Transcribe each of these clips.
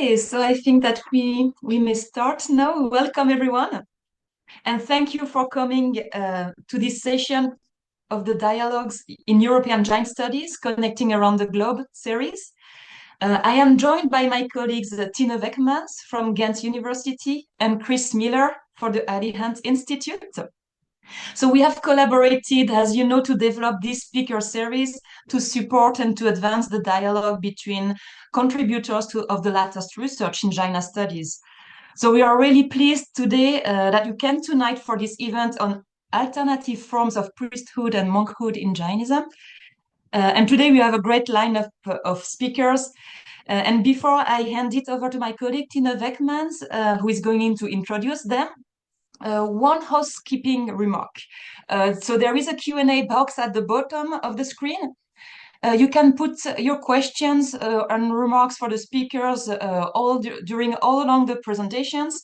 Okay, so I think that we may start now. Welcome everyone, and thank you for coming to this session of the Dialogues in European Jain Studies Connecting Around the Globe series. I am joined by my colleagues Tine Weckmans from Ghent University and Chris Miller for the Arihanta Institute. So we have collaborated, as you know, to develop this speaker series to support and to advance the dialogue between contributors of the latest research in Jaina studies. So we are really pleased today that you came tonight for this event on alternative forms of priesthood and monkhood in Jainism. And today we have a great lineup of speakers. And before I hand it over to my colleague, Tine Weckmans, who is going to introduce them, one housekeeping remark. So there is a Q&A box at the bottom of the screen. You can put your questions and remarks for the speakers during all along the presentations,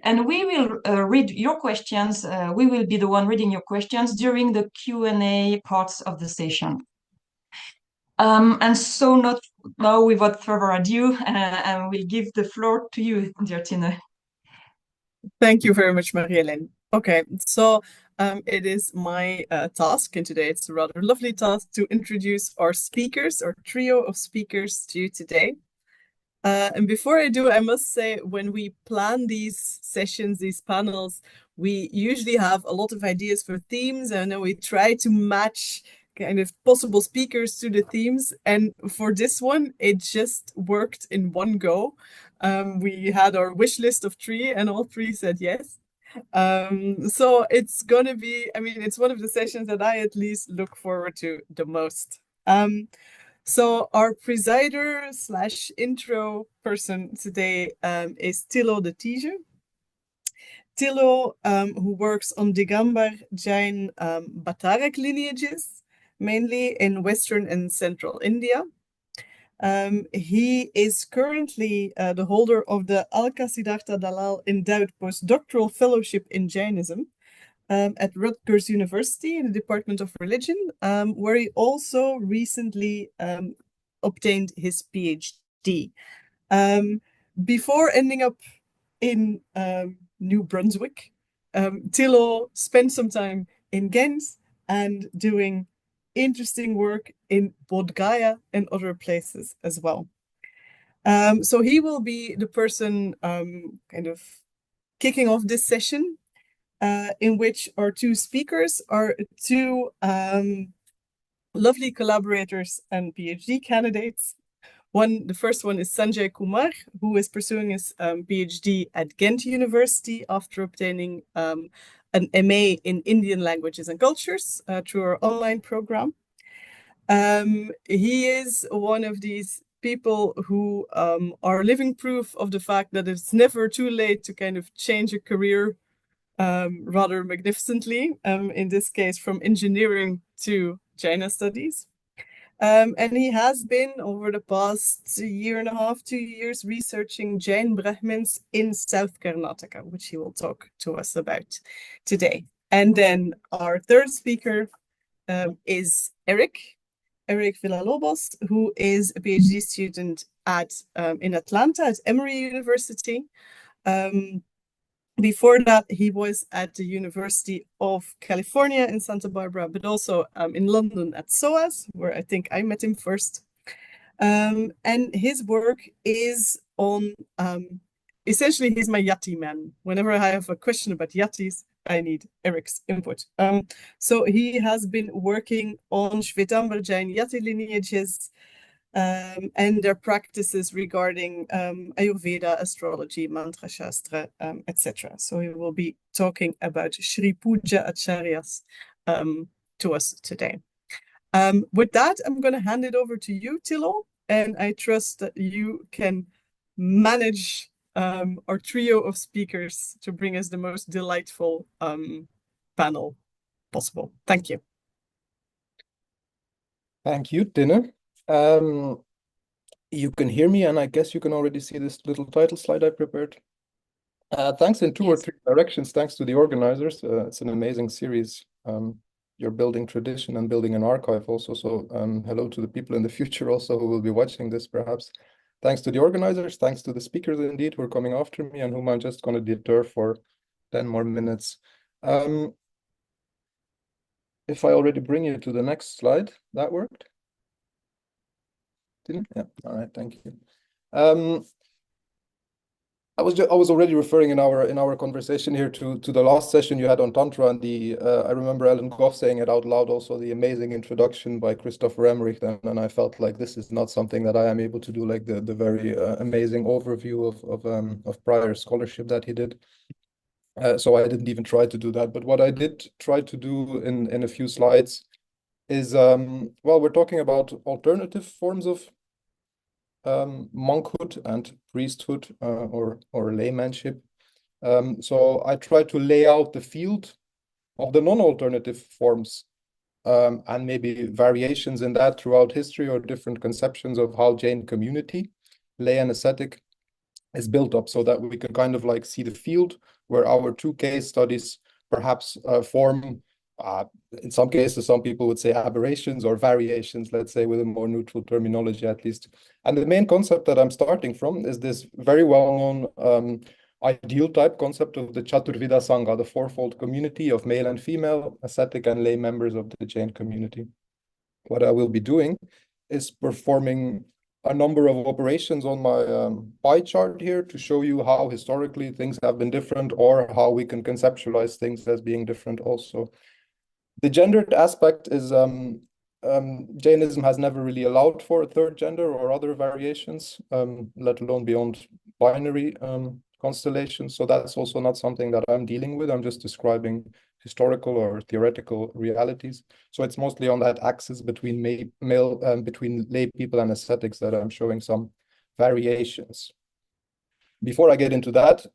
and we will read your questions. We will be the one reading your questions during the Q&A parts of the session. And so not now, without further ado, I will give the floor to you, dear Tine. Thank you very much, Marie-Hélène. Okay, so it is my task, and today it's a rather lovely task to introduce our speakers, our trio of speakers to you today. And before I do, I must say, when we plan these sessions, these panels, we usually have a lot of ideas for themes, and then we try to match kind of possible speakers to the themes. And for this one, it just worked in one go. We had our wish list of 3, and all 3 said yes. So it's going to be, I mean, it's one of the sessions that I at least look forward to the most. So our presider / intro person today is Tillo Detige. Tillo, who works on Digambara Jaina Bhattarak lineages, mainly in Western and Central India. He is currently the holder of the Alka Siddhartha Dalal Endowed Postdoctoral Fellowship in Jainism at Rutgers University in the Department of Religion, where he also recently obtained his PhD. Before ending up in New Brunswick, Tillo spent some time in Ghent and doing interesting work in Bodhgaya and other places as well. So he will be the person kind of kicking off this session, in which our 2 speakers are 2 lovely collaborators and PhD candidates. The first one is Sanjay Kumar, who is pursuing his PhD at Ghent University after obtaining an MA in Indian languages and cultures through our online program. He is one of these people who are living proof of the fact that it's never too late to kind of change a career rather magnificently, in this case from engineering to Jaina studies. And he has been, over the past 1.5 to 2 years, researching Jain Brahmins in South Karnataka, which he will talk to us about today. And then our third speaker is Eric Villalobos, who is a PhD student in Atlanta at Emory University. Before that, he was at the University of California in Santa Barbara, but also in London at SOAS, where I think I met him first. And his work is on, essentially, he's my yati man. Whenever I have a question about yatis, I need Eric's input. So he has been working on Shvetambara Jain yati lineages, and their practices regarding Ayurveda, astrology, mantra shastra, etc. So we will be talking about Shri Puja Acharyas to us today. With that, I'm going to hand it over to you, Tillo, and I trust that you can manage our trio of speakers to bring us the most delightful panel possible. Thank you. Thank you, Tine. You can hear me, and I guess you can already see this little title slide I prepared. Thanks in 2 or 3 directions, thanks to the organizers. It's an amazing series. You're building tradition and building an archive also. So hello to the people in the future also who will be watching this perhaps. thanks to the organizers, thanks to the speakers indeed who are coming after me and whom I'm just going to deter for 10 more minutes. If I already bring you to the next slide, that worked? Didn't? Yeah, all right, thank you. I was already referring in our conversation here to the last session you had on Tantra, and I remember Ellen Goff saying it out loud also, the amazing introduction by Christopher Emmerich, and I felt like this is not something that I am able to do, like the very amazing overview of prior scholarship that he did. So I didn't even try to do that. But what I did try to do in a few slides is, well, we're talking about alternative forms of monkhood and priesthood or laymanship. So I try to lay out the field of the non-alternative forms and maybe variations in that throughout history or different conceptions of how Jain community, lay and ascetic, is built up, so that we can kind of like see the field where our two case studies perhaps form, in some cases, some people would say aberrations or variations, let's say with a more neutral terminology at least. And the main concept that I'm starting from is this very well-known ideal type concept of the Chaturvida Sangha, the fourfold community of male and female, ascetic and lay members of the Jain community. What I will be doing is performing a number of operations on my pie chart here to show you how historically things have been different or how we can conceptualize things as being different also. The gendered aspect is Jainism has never really allowed for a third gender or other variations, let alone beyond binary constellations. So that's also not something that I'm dealing with. I'm just describing historical or theoretical realities. So it's mostly on that axis between between lay people and ascetics that I'm showing some variations. Before I get into that,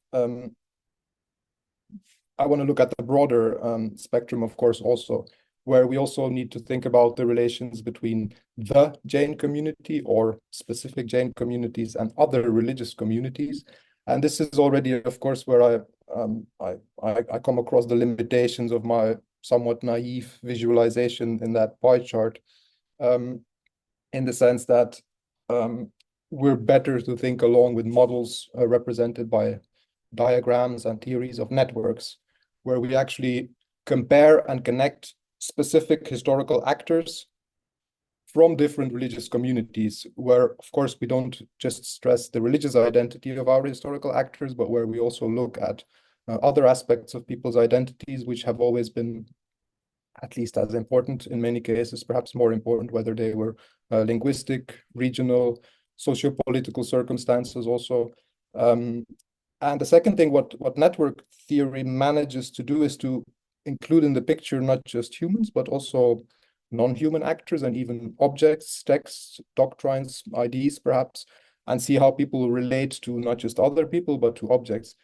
I want to look at the broader spectrum, of course, also, where we also need to think about the relations between the Jain community or specific Jain communities and other religious communities. And this is already, of course, where I come across the limitations of my somewhat naive visualization in that pie chart, in the sense that we're better to think along with models represented by diagrams and theories of networks, where we actually compare and connect specific historical actors from different religious communities, where, of course, we don't just stress the religious identity of our historical actors, but where we also look at other aspects of people's identities, which have always been at least as important, in many cases, perhaps more important, whether they were linguistic, regional, socio-political circumstances also. And the second thing, what network theory manages to do is to include in the picture not just humans, but also non-human actors and even objects, texts, doctrines, ideas, perhaps, and see how people relate to not just other people, but to objects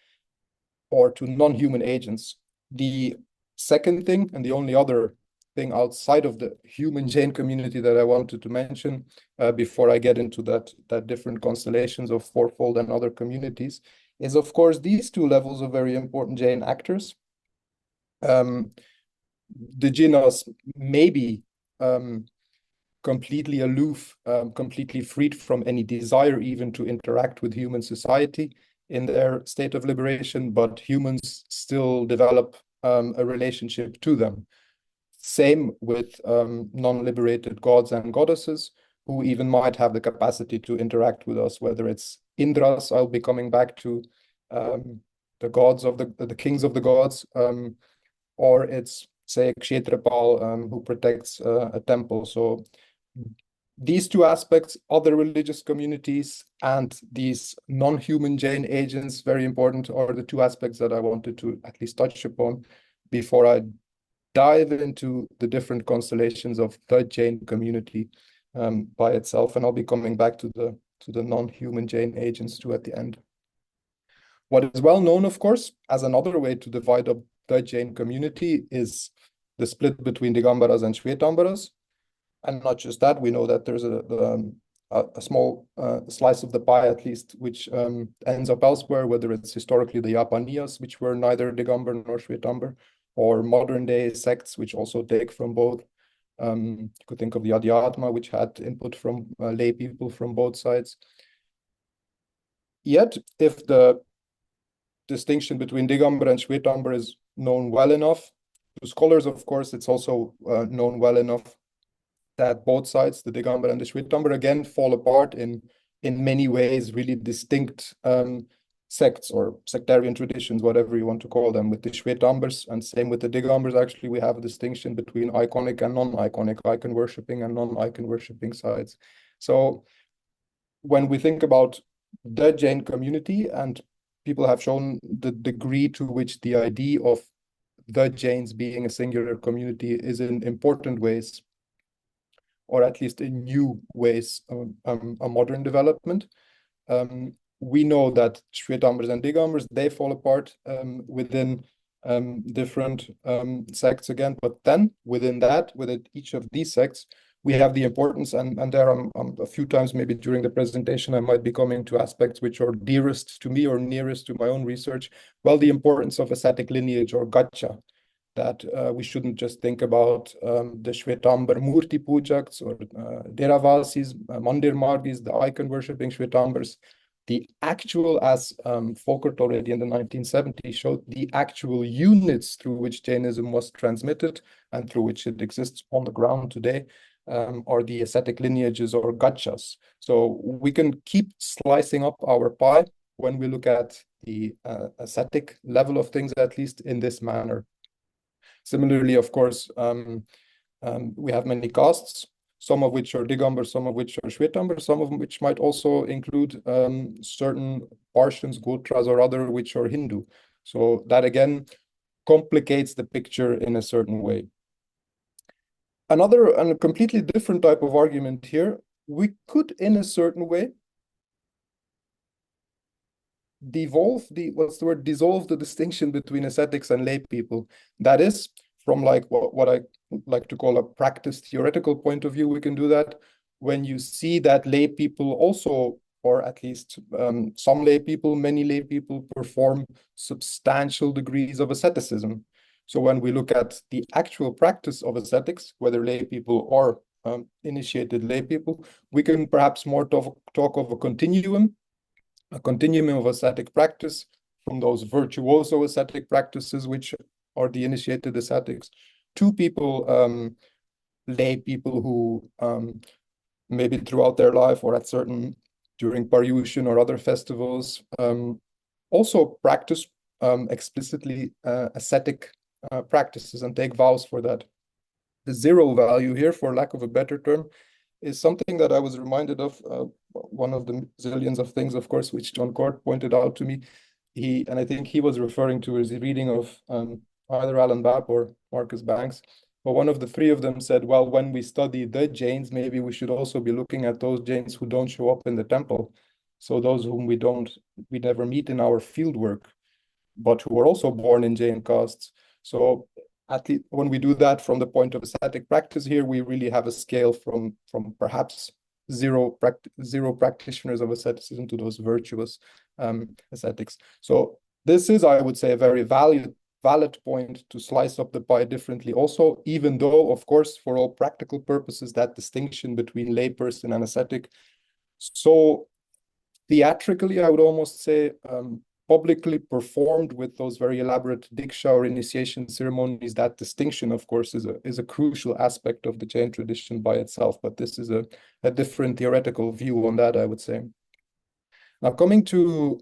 or to non-human agents. The second thing, and the only other thing outside of the human Jain community that I wanted to mention before I get into that different constellations of fourfold and other communities, is, of course, these two levels of very important Jain actors. The Jinas may be completely aloof, completely freed from any desire even to interact with human society in their state of liberation, but humans still develop a relationship to them. Same with non-liberated gods and goddesses, who even might have the capacity to interact with us, whether it's Indras, I'll be coming back to, the gods of the kings of the gods, or it's, say, Kshetrapal, who protects a temple. So these two aspects, other religious communities and these non-human Jain agents, very important, are the two aspects that I wanted to at least touch upon before I dive into the different constellations of the Jain community by itself. And I'll be coming back to the non-human Jain agents too at the end. What is well known, of course, as another way to divide up the Jain community is the split between Digambaras and Shvetambaras. And not just that, we know that there's a small slice of the pie, at least, which ends up elsewhere, whether it's historically the Yapaniyas, which were neither Digambar nor Shvetambar, or modern-day sects, which also take from both. You could think of the Adhyatma, which had input from lay people from both sides. Yet, if the distinction between Digambara and Shvetambara is known well enough, to scholars, of course, it's also known well enough that both sides, the Digambara and the Shvetambara, again fall apart in many ways, really distinct sects or sectarian traditions, whatever you want to call them. With the Shvetambars and same with the Digambars, actually, we have a distinction between iconic and non-iconic, icon worshipping and non-icon worshipping sides. So when we think about the Jain community, and people have shown the degree to which the idea of the Jains being a singular community is in important ways, or at least in new ways, a modern development. We know that Shvetambars and Digambars, they fall apart within different sects again, but then within each of these sects, we have the importance, and there a few times maybe during the presentation, I might be coming to aspects which are dearest to me or nearest to my own research. Well, the importance of ascetic lineage or gacha, that we shouldn't just think about the Shvetambar Murti Pujaks or Deravasis, Mandir Margis, the icon worshipping Shvetambars. The actual, as Folkert already in the 1970s showed, the actual units through which Jainism was transmitted and through which it exists on the ground today are the ascetic lineages or gachas. So we can keep slicing up our pie when we look at the ascetic level of things, at least in this manner. Similarly, of course, we have many castes, some of which are Digambars, some of which are Shvetambars, some of which might also include certain Parshans, Gotras, or other which are Hindu. So that again complicates the picture in a certain way. Another and a completely different type of argument here, we could in a certain way dissolve the distinction between ascetics and lay people. That is, from like what I like to call a practice theoretical point of view, we can do that when you see that lay people also, or at least some lay people, many lay people perform substantial degrees of asceticism. So when we look at the actual practice of ascetics, whether lay people or initiated lay people, we can perhaps more talk of a continuum of ascetic practice, from those virtuoso ascetic practices, which are the initiated ascetics, to people, lay people who maybe throughout their life or at certain, during Paryushan or other festivals, also practice explicitly ascetic practices and take vows for that. The zero value here, for lack of a better term, is something that I was reminded of, one of the zillions of things, of course, which John Cort pointed out to me. And I think he was referring to his reading of either Alan Babb or Marcus Banks. But one of the three of them said, well, when we study the Jains, maybe we should also be looking at those Jains who don't show up in the temple. So those whom we never meet in our field work, but who are also born in Jain castes. So at least when we do that from the point of ascetic practice here, we really have a scale from perhaps zero practitioners of asceticism to those virtuous ascetics. So this is, I would say, a very valid point to slice up the pie differently also, even though, of course, for all practical purposes, that distinction between layperson and ascetic, so theatrically, I would almost say, publicly performed with those very elaborate diksha or initiation ceremonies, that distinction, of course, is a crucial aspect of the Jain tradition by itself. But this is a different theoretical view on that, I would say. Now, coming to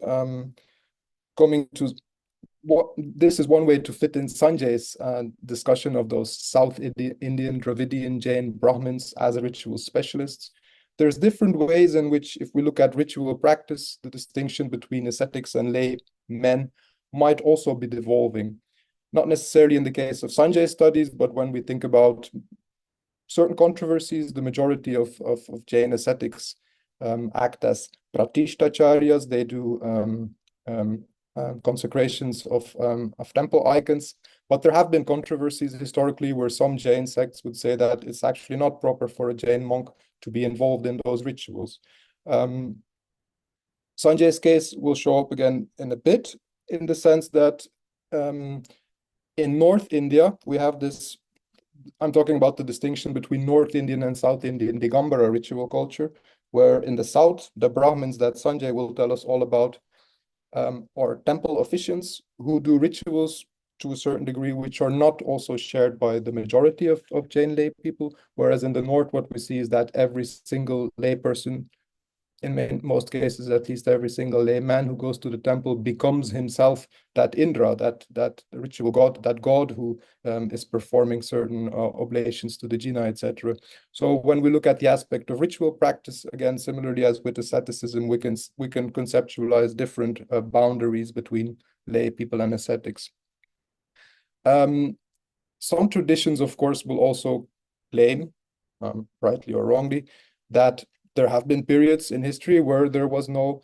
what this is one way to fit in Sanjay's discussion of those South Indian Dravidian Jain Brahmins as ritual specialists. There's different ways in which, if we look at ritual practice, the distinction between ascetics and lay men might also be devolving. Not necessarily in the case of Sanjay's studies, but when we think about certain controversies, the majority of Jain ascetics act as pratishthacharyas. They do consecrations of temple icons. But there have been controversies historically where some Jain sects would say that it's actually not proper for a Jain monk to be involved in those rituals. Sanjay's case will show up again in a bit, in the sense that in North India, we have this I'm talking about the distinction between North Indian and South Indian Digambara ritual culture, where in the South, the Brahmins that Sanjay will tell us all about are temple officiants who do rituals to a certain degree, which are not also shared by the majority of Jain lay people. Whereas in the North, what we see is that every single lay person, in most cases, at least every single layman who goes to the temple becomes himself that Indra, that ritual god, that god who is performing certain oblations to the Jina, etc. So when we look at the aspect of ritual practice, again, similarly as with asceticism, we can conceptualize different boundaries between lay people and ascetics. Some traditions, of course, will also claim, rightly or wrongly, that there have been periods in history where there was no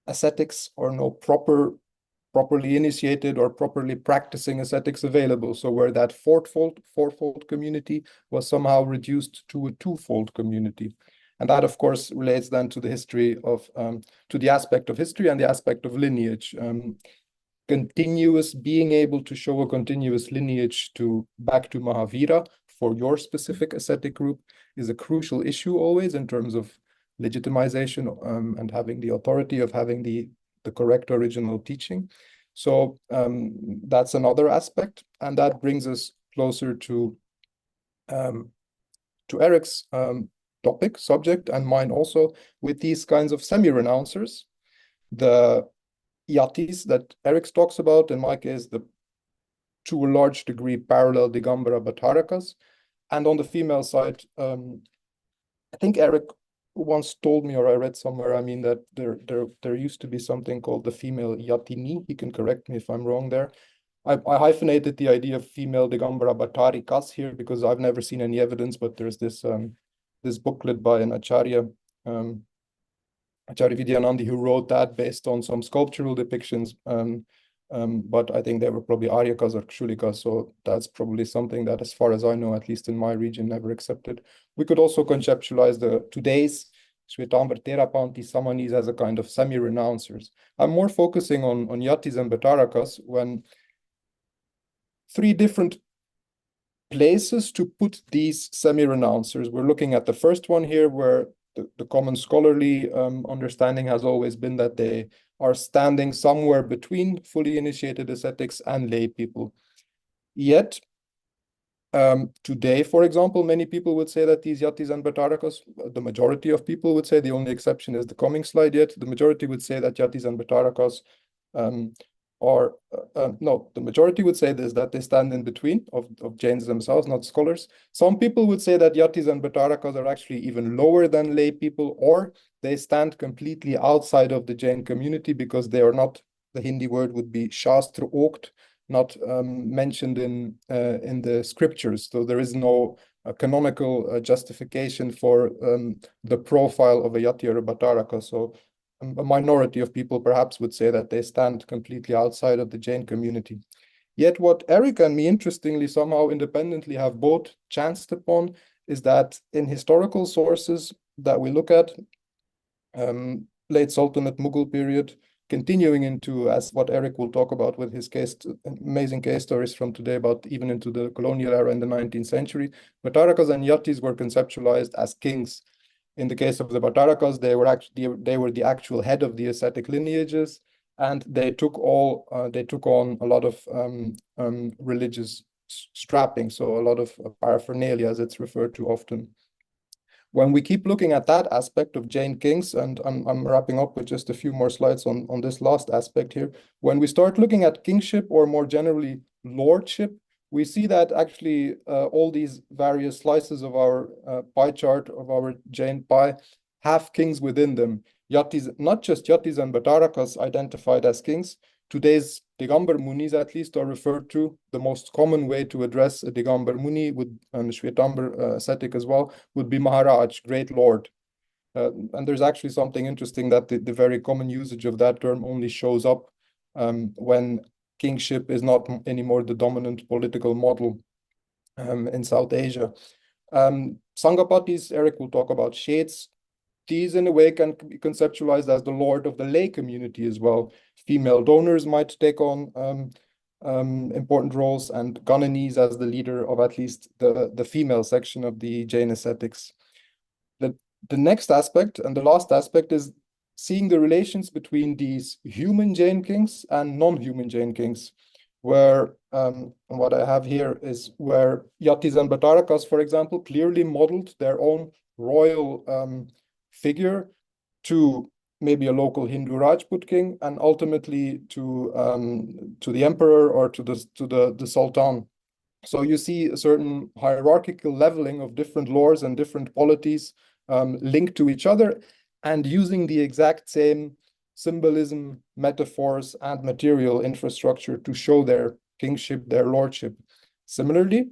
ascetics or no properly initiated or properly practicing ascetics available. So where that fourfold community was somehow reduced to a twofold community. And that, of course, relates then to the history of, to the aspect of history and the aspect of lineage. Being able to show a continuous lineage back to Mahavira for your specific ascetic group is a crucial issue always in terms of legitimization and having the authority of having the correct original teaching. So that's another aspect, and that brings us closer to Eric's subject, and mine also, with these kinds of semi-renouncers. The yatis that Eric talks about, in my case, to a large degree parallel Digambara Bhattarakas. And on the female side, I think Eric once told me, or I read somewhere, I mean, that there used to be something called the female yatini. He can correct me if I'm wrong there. I hyphenated the idea of female Digambara Bhattarikas here because I've never seen any evidence, but there's this this booklet by an Acharya, Acharya Vidyanandi, who wrote that based on some sculptural depictions. But I think they were probably Aryakas or Kshulikas, so that's probably something that, as far as I know, at least in my region, never accepted. We could also conceptualize today's Shwetambar Terapanti Samanis as a kind of semi-renouncers. I'm more focusing on Yatis and Bhattarakas when three different places to put these semi-renouncers. We're looking at the first one here, where the common scholarly understanding has always been that they are standing somewhere between fully initiated ascetics and lay people. Yet, today, for example, many people would say that these yatis and bhattarakas, the majority of people would say, the only exception is the coming slide yet, the majority would say that yatis and bhattarakas the majority would say this, that they stand in between of Jains themselves, not scholars. Some people would say that yatis and bhattarakas are actually even lower than lay people, or they stand completely outside of the Jain community because they are not, the Hindi word would be shastra okt, not mentioned in the scriptures. So there is no canonical justification for the profile of a yati or a bhattaraka. So a minority of people perhaps would say that they stand completely outside of the Jain community. Yet what Eric and me, interestingly, somehow independently have both chanced upon is that in historical sources that we look at, late Sultanate Mughal period, continuing into, as what Eric will talk about with his amazing case stories from today, about even into the colonial era in the 19th century, Bhattarakas and yatis were conceptualized as kings. In the case of the Bhattarakas, they were the actual head of the ascetic lineages, and they took on a lot of religious strapping, so a lot of paraphernalia, as it's referred to often. When we keep looking at that aspect of Jain kings, and I'm wrapping up with just a few more slides on this last aspect here, when we start looking at kingship, or more generally lordship, we see that actually all these various slices of our pie chart, of our Jain pie, have kings within them. Yatis, not just yatis and bhattarakas identified as kings. Today's Digambar Munis, at least, are referred to. The most common way to address a Digambar Muni, and Shwetambar ascetic as well, would be Maharaj, great lord. And there's actually something interesting that the very common usage of that term only shows up when kingship is not anymore the dominant political model in South Asia. Sangapatis, Eric will talk about shades. These, in a way, can be conceptualized as the lord of the lay community as well. Female donors might take on important roles, and Gananis as the leader of at least the female section of the Jain ascetics. The next aspect and the last aspect is seeing the relations between these human Jain kings and non-human Jain kings, where what I have here is where Yatis and Bhattarakas, for example, clearly modeled their own royal figure to maybe a local Hindu Rajput king, and ultimately to the emperor or to the sultan. So you see a certain hierarchical leveling of different lores and different polities linked to each other, and using the exact same symbolism, metaphors, and material infrastructure to show their kingship, their lordship. Similarly,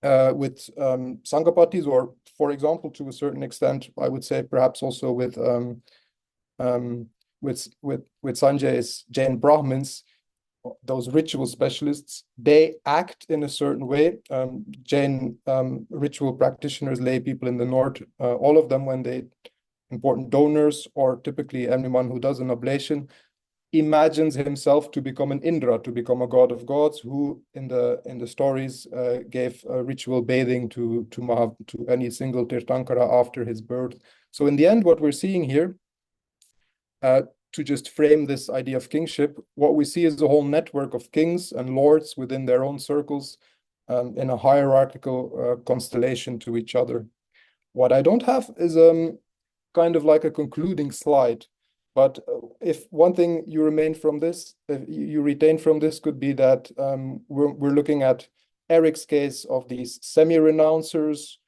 with Sangapatis, or for example, to a certain extent, I would say perhaps also with Sanjay's Jain Brahmins, those ritual specialists, they act in a certain way. Jain ritual practitioners, lay people in the north, all of them, when they important donors, or typically anyone who does an oblation, imagines himself to become an Indra, to become a god of gods, who in the stories gave ritual bathing to any single Tirthankara after his birth. So in the end, what we're seeing here, to just frame this idea of kingship, what we see is a whole network of kings and lords within their own circles, in a hierarchical constellation to each other. What I don't have is kind of like a concluding slide, but if one thing you retain from this could be that we're looking at Eric's case of these semi-renouncers,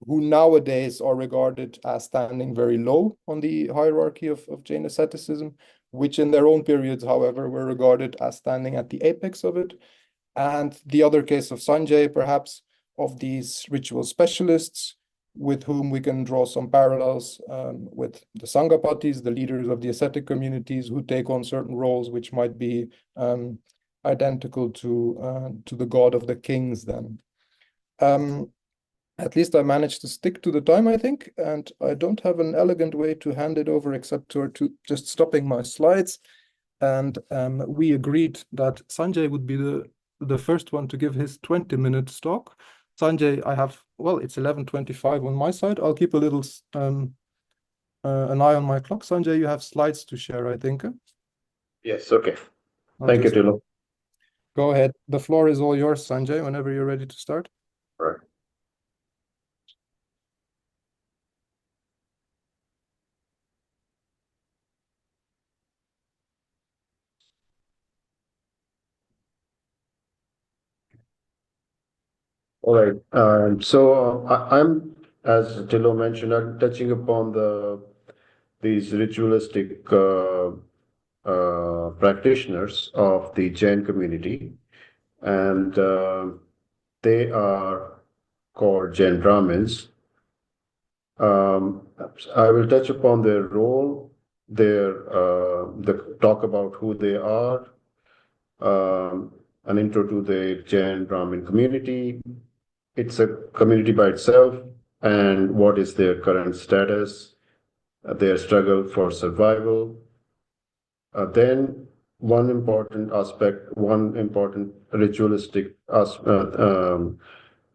who nowadays are regarded as standing very low on the hierarchy of Jain asceticism, which in their own periods, however, were regarded as standing at the apex of it. And the other case of Sanjay, perhaps, of these ritual specialists, with whom we can draw some parallels with the Sangapatis, the leaders of the ascetic communities, who take on certain roles which might be identical to the god of the kings then. At least I managed to stick to the time, I think, and I don't have an elegant way to hand it over except to just stopping my slides. And we agreed that Sanjay would be the first one to give his 20-minute talk. Sanjay, it's 11:25 on my side. I'll keep a little an eye on my clock. Sanjay, you have slides to share, I think. Yes, okay. Thank you, Tillo. Go ahead. The floor is all yours, Sanjay, whenever you're ready to start. All right. All right. So I'm, as Tillo mentioned, I'm touching upon these ritualistic practitioners of the Jain community, and they are called Jain Brahmins. I will touch upon their role, talk about who they are, an intro to the Jain Brahmin community. It's a community by itself, and what is their current status, their struggle for survival. Then one important ritualistic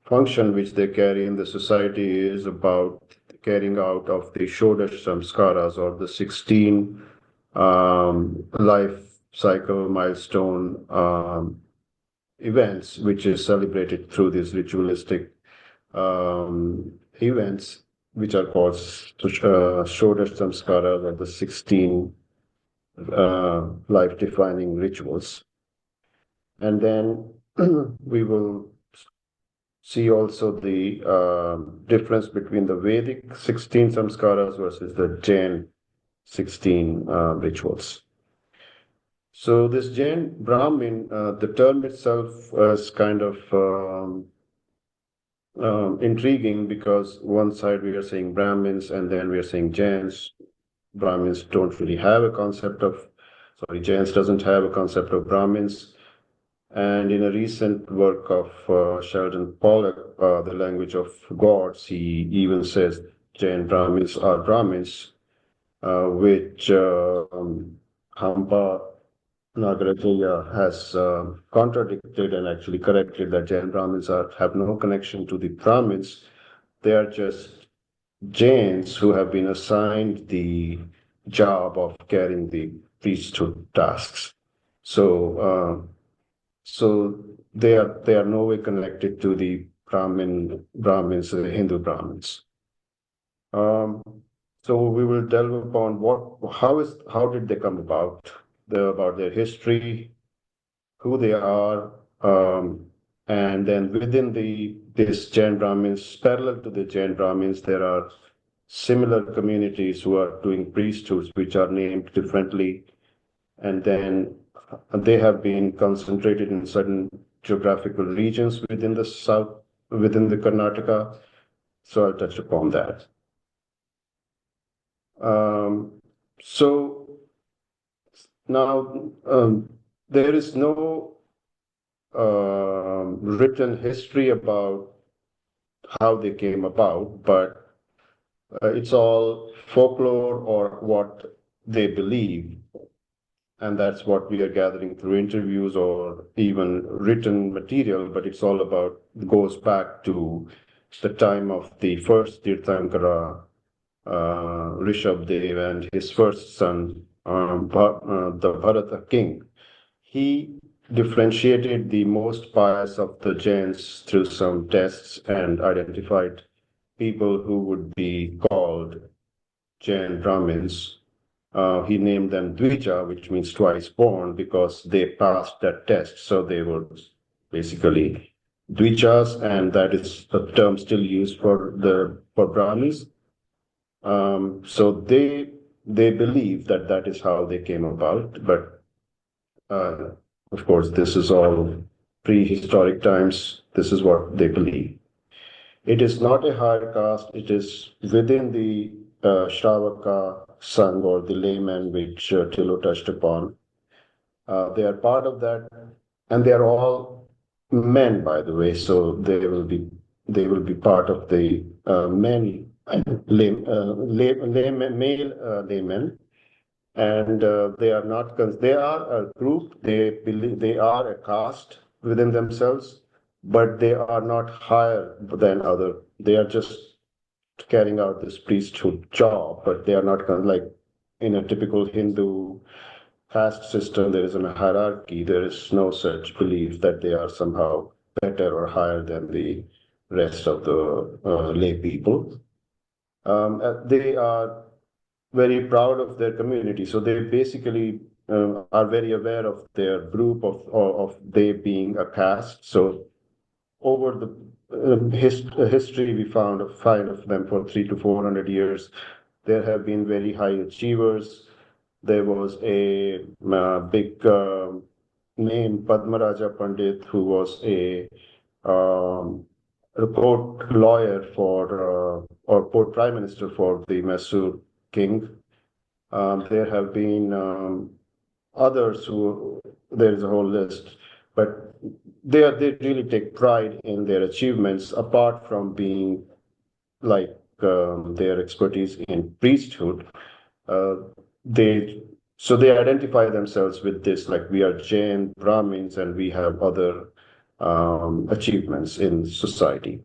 function which they carry in the society is about carrying out of the Shodash Samskaras, or the 16 life cycle milestone events, which is celebrated through these ritualistic events, which are called Shodash Samskaras, or the 16 life-defining rituals. And then we will see also the difference between the Vedic 16 samskaras versus the Jain 16 rituals. So this Jain Brahmin, the term itself is kind of intriguing, because one side we are saying Brahmins and then we are saying Jains. Brahmins don't really have a concept of, Jains doesn't have a concept of Brahmins. And in a recent work of Sheldon Pollock, The Language of Gods, he even says Jain Brahmins are Brahmins, which Hampa Nagarajaya has contradicted and actually corrected that Jain Brahmins have no connection to the Brahmins. They are just Jains who have been assigned the job of carrying the priesthood tasks. So they are no way connected to the Brahmins, the Hindu Brahmins. So we will delve upon how did they come about, about their history, who they are, and then within this Jain Brahmins, parallel to the Jain Brahmins, there are similar communities who are doing priesthoods, which are named differently, and then they have been concentrated in certain geographical regions within the south, within the Karnataka. So I'll touch upon that. So now there is no written history about how they came about, but it's all folklore or what they believe. And that's what we are gathering through interviews or even written material, but it's all about, goes back to the time of the first Tirthankara, Rishabdev, and his first son, the Bharata king. He differentiated the most pious of the Jains through some tests and identified people who would be called Jain Brahmins. He named them Dvija, which means twice born, because they passed that test. So they were basically Dvijas, and that is a term still used for Brahmins. So they believe that is how they came about, but of course, this is all prehistoric times. This is what they believe. It is not a higher caste. It is within the Shravaka Sangh, or the laymen, which Tillo touched upon. They are part of that, and they are all men, by the way. So they will be part of the male laymen, and they are not. They are a group. They believe they are a caste within themselves, but they are not higher than other. They are just carrying out this priesthood job, but they are not like in a typical Hindu caste system. There isn't a hierarchy. There is no such belief that they are somehow better or higher than the rest of the lay people. They are very proud of their community, so they basically are very aware of their group of they being a caste. So over the history, we find of them for 300 to 400 years. There have been very high achievers. There was a big name, Padmaraja Pandit, who was a court lawyer for or court prime minister for the Mysore king. There have been others who, there is a whole list, but they really take pride in their achievements, apart from being like their expertise in priesthood. They identify themselves with this, like we are Jain Brahmins and we have other achievements in society.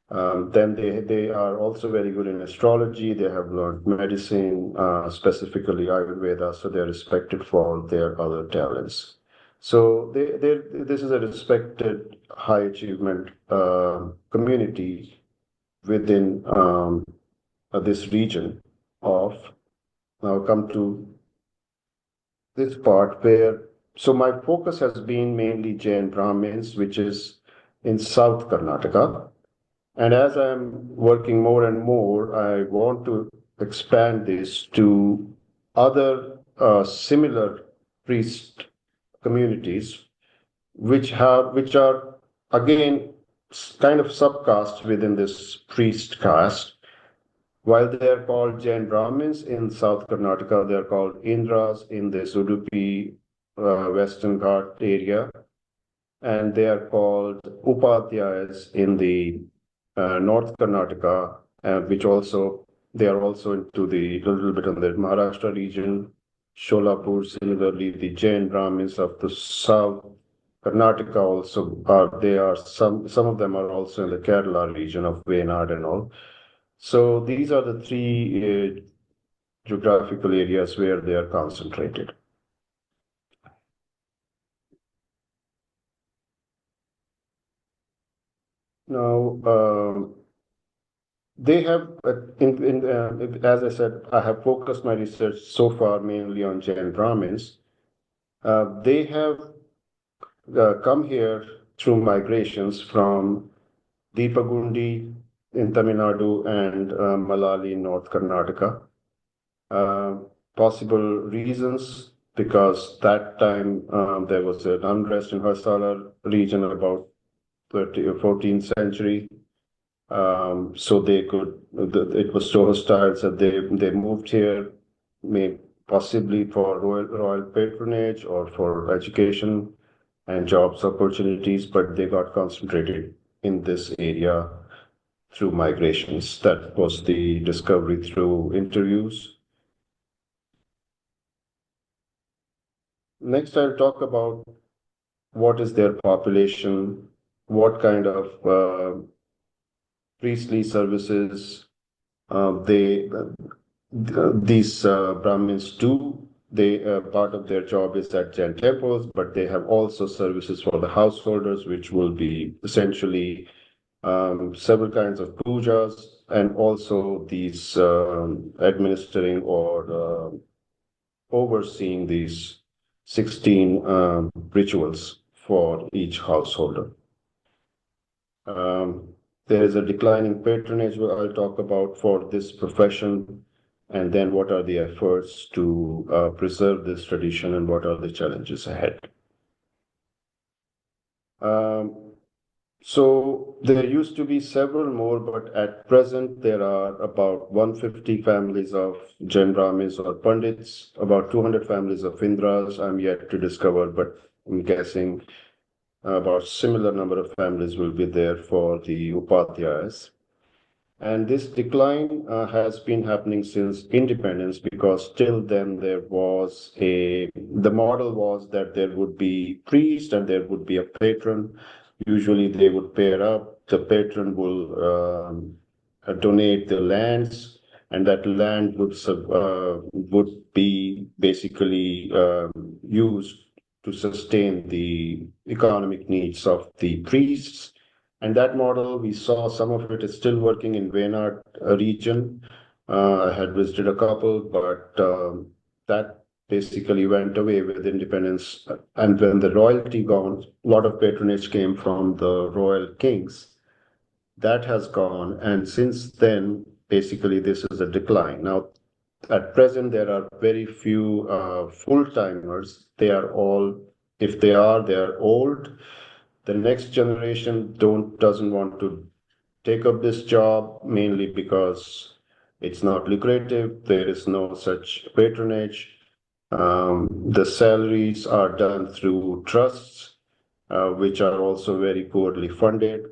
Then they are also very good in astrology. They have learned medicine, specifically Ayurveda, so they're respected for their other talents. So this is a respected, high achievement community within this region of. Now come to this part where, so my focus has been mainly Jain Brahmins, which is in South Karnataka. And as I'm working more and more, I want to expand this to other similar priest communities, which are again kind of subcaste within this priest caste. While they are called Jain Brahmins in South Karnataka, they are called Indras in the Udupi Western Ghat area, and they are called Upadhyayas in the North Karnataka, which also they are also into the little bit of the Maharashtra region. Sholapur. Similarly, the Jain Brahmins of the South Karnataka also are, they are some of them are also in the Kerala region of Wayanad and all. So these are the three geographical areas where they are concentrated. Now, they have, as I said, I have focused my research so far mainly on Jain Brahmins. They have come here through migrations from Deepagundi in Tamil Nadu and Malali in North Karnataka. Possible reasons, because that time there was an unrest in Hoysala region about 14th century. So they could, it was so hostile that they moved here, possibly for royal patronage or for education and jobs opportunities, but they got concentrated in this area through migrations. That was the discovery through interviews. Next, I'll talk about what is their population, what kind of priestly services these Brahmins do. They part of their job is at Jain temples, but they have also services for the householders, which will be essentially several kinds of pujas, and also these administering or overseeing these 16 rituals for each householder. There is a declining patronage I'll talk about for this profession, and then what are the efforts to preserve this tradition and what are the challenges ahead. So there used to be several more, but at present there are about 150 families of Jain Brahmins or Pandits, about 200 families of Indras. I'm yet to discover, but I'm guessing about similar number of families will be there for the Upadhyayas. And this decline has been happening since independence, because till then there was the model was that there would be priest and there would be a patron. Usually they would pair up. The patron will donate the lands, and that land would be basically used to sustain the economic needs of the priests. And that model, we saw some of it is still working in Wayanad region. I had visited a couple, but that basically went away with independence. And when the royalty gone, a lot of patronage came from the royal kings. That has gone. And since then, basically, this is a decline. Now, at present, there are very few full-timers. They are all, if they are old. The next generation doesn't want to take up this job, mainly because it's not lucrative. There is no such patronage. The salaries are done through trusts, which are also very poorly funded.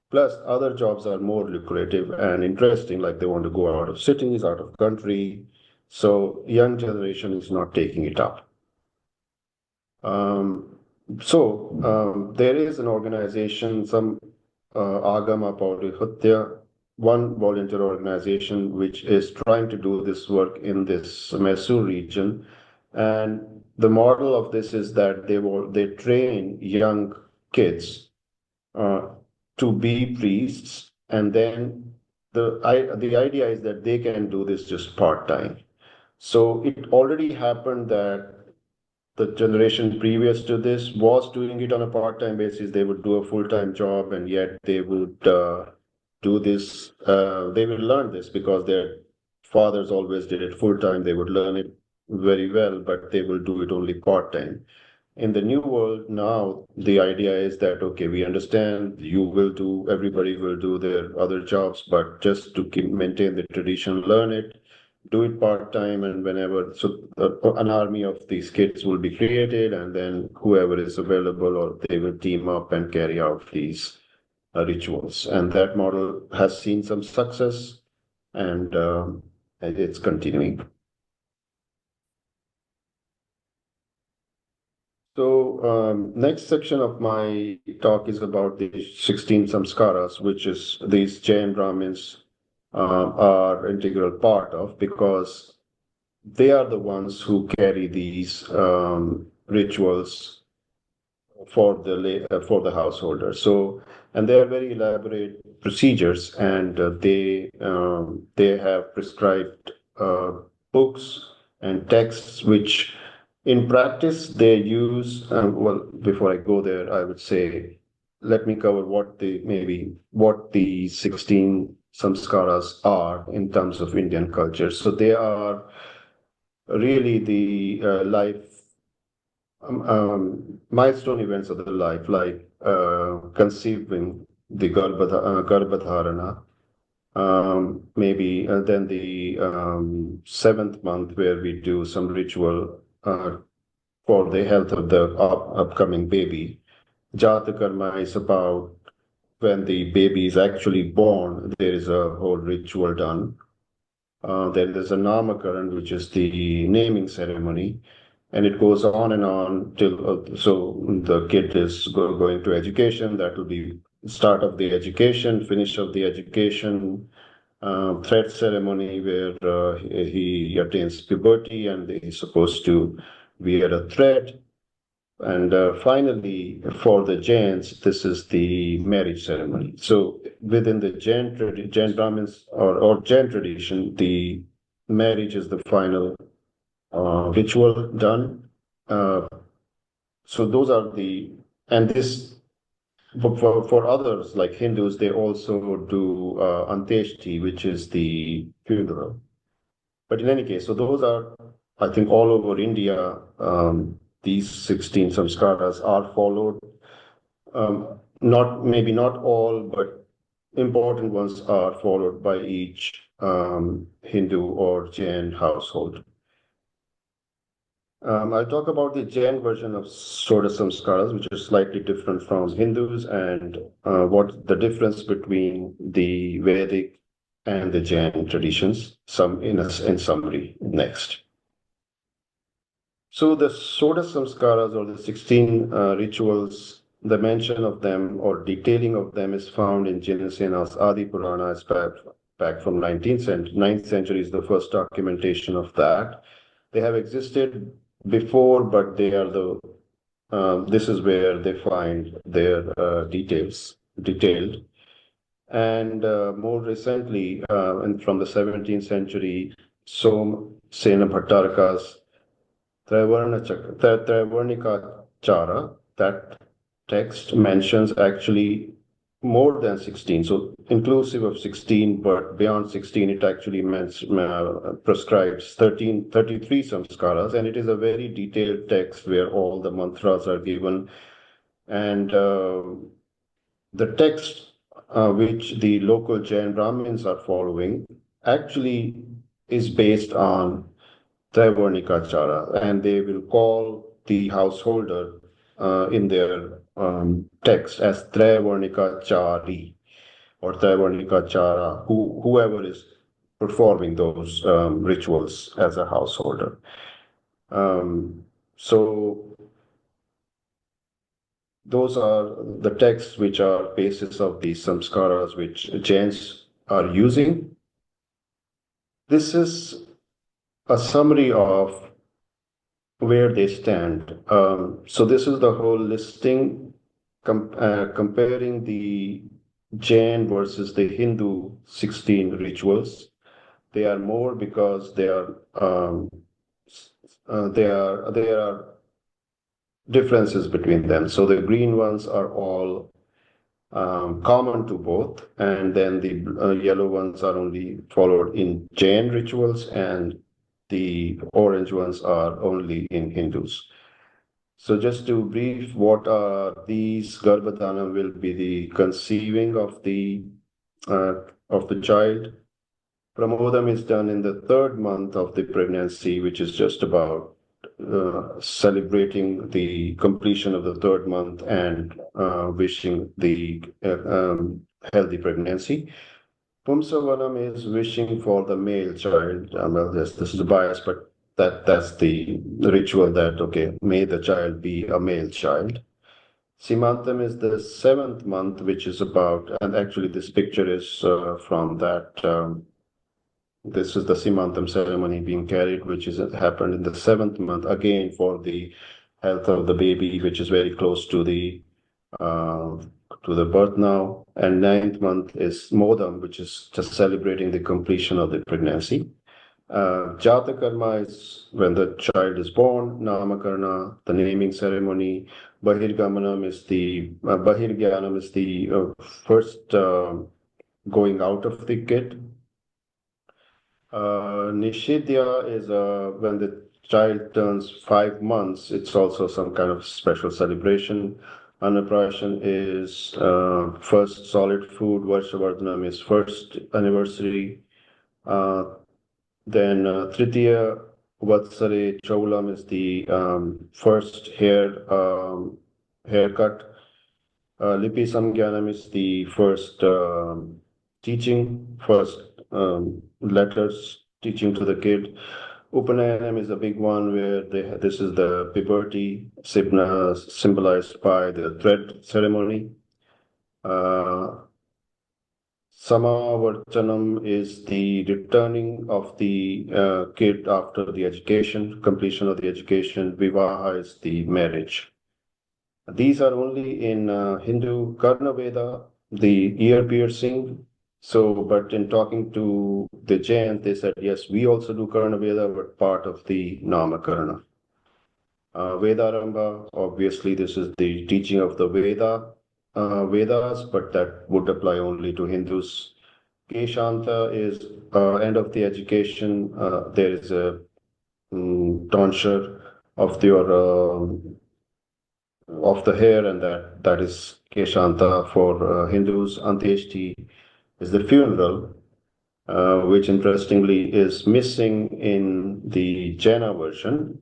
Plus, other jobs are more lucrative and interesting, like they want to go out of cities, out of country. So young generation is not taking it up. There is an organization, some Agama Paurihutya, one volunteer organization, which is trying to do this work in this Mysore region. And the model of this is that they train young kids to be priests, and then the idea is that they can do this just part-time. So it already happened that the generation previous to this was doing it on a part-time basis. They would do a full-time job, and yet they would do this. They will learn this because their fathers always did it full-time. They would learn it very well, but they will do it only part-time. In the new world now, the idea is that, okay, we understand everybody will do their other jobs, but just to maintain the tradition, learn it, do it part-time, and whenever, so an army of these kids will be created, and then whoever is available, or they will team up and carry out these rituals. And that model has seen some success, and it's continuing. So next section of my talk is about the 16 samskaras, which is these Jain Brahmins are integral part of, because they are the ones who carry these rituals for the householder. So, and they are very elaborate procedures, and they have prescribed books and texts which in practice they use. Well, before I go there, I would say let me cover what the 16 samskaras are in terms of Indian culture. So they are really the milestone events of the life, like conceiving, the Garbhadharana, maybe then the seventh month, where we do some ritual for the health of the upcoming baby. Jata Karma is about when the baby is actually born, there is a whole ritual done. Then there's a Namakaran, which is the naming ceremony, and it goes on and on till so the kid is going to education. That will be start of the education, finish of the education, thread ceremony, where he attains puberty and he's supposed to wear a thread. And finally, for the Jains, this is the marriage ceremony. So within the Jain Brahmins or Jain tradition, the marriage is the final ritual done. So those are and this, for others like Hindus, they also do Antyeshti, which is the funeral. But in any case, so those are, I think, all over India. These 16 samskaras are followed. Maybe not all, but important ones are followed by each Hindu or Jain household. I'll talk about the Jain version of Soda Samskaras, which is slightly different from Hindus, and what the difference between the Vedic and the Jain traditions, in summary, next. So the Soda Samskaras, or the 16 rituals, the mention of them or detailing of them is found in Jinasena's Adi Purana, back from 9th century is the first documentation of that. They have existed before, but they are this is where they find their details detailed. And more recently, from the 17th century, Som Sena Bhattaraka's Traivarnika Chara, that text mentions actually more than 16, so inclusive of 16, but beyond 16, it actually prescribes 33 samskaras, and it is a very detailed text where all the mantras are given. And the text which the local Jain Brahmins are following actually is based on Traivarnika Chara, and they will call the householder in their text as Traivarnika Chari or Traivarnika Chara, whoever is performing those rituals as a householder. So those are the texts which are basis of the samskaras which Jains are using. This is a summary of where they stand. So this is the whole listing comparing the Jain versus the Hindu 16 rituals. They are more because there are differences between them. So the green ones are all common to both, and then the yellow ones are only followed in Jain rituals, and the orange ones are only in Hindus. So just to brief, what are these? Garbhadhana will be the conceiving of the child. Pramodam is done in the 3rd month of the pregnancy, which is just about celebrating the completion of the 3rd month and wishing the healthy pregnancy. Pumsavanam is wishing for the male child. Well, this is a bias, but that's the ritual that, okay, may the child be a male child. Simantam is the 7th month, which is about, and actually this picture is from that. This is the Simantam ceremony being carried, which is happened in the 7th month, again for the health of the baby, which is very close to the birth now. And 9th month is Modam, which is just celebrating the completion of the pregnancy. Jata Karma is when the child is born. Namakarna, the naming ceremony. Bahirgyanam is the first going out of the kid. Nishidya is when the child turns 5 months. It's also some kind of special celebration. Annaprashan is first solid food. Varshavardhanam is first anniversary. Then Tritiya Vatsare Chaulam is the first haircut. Lipi Samgyanam is the first teaching, first letters teaching to the kid. Upanayanam is a big one where this is the puberty, symbolized by the thread ceremony. Samavartanam is the returning of the kid after the education, completion of the education. Vivaha is the marriage. These are only in Hindu Karna Veda, the ear piercing. So, but in talking to the Jain, they said, yes, we also do Karna Veda, but part of the Namakarana. Vedaramba, obviously, this is the teaching of the Vedas, but that would apply only to Hindus. Keshanta is end of the education. There is a tonsure of the hair, and that is Keshanta for Hindus. Antyeshti is the funeral, which interestingly is missing in the Jaina version.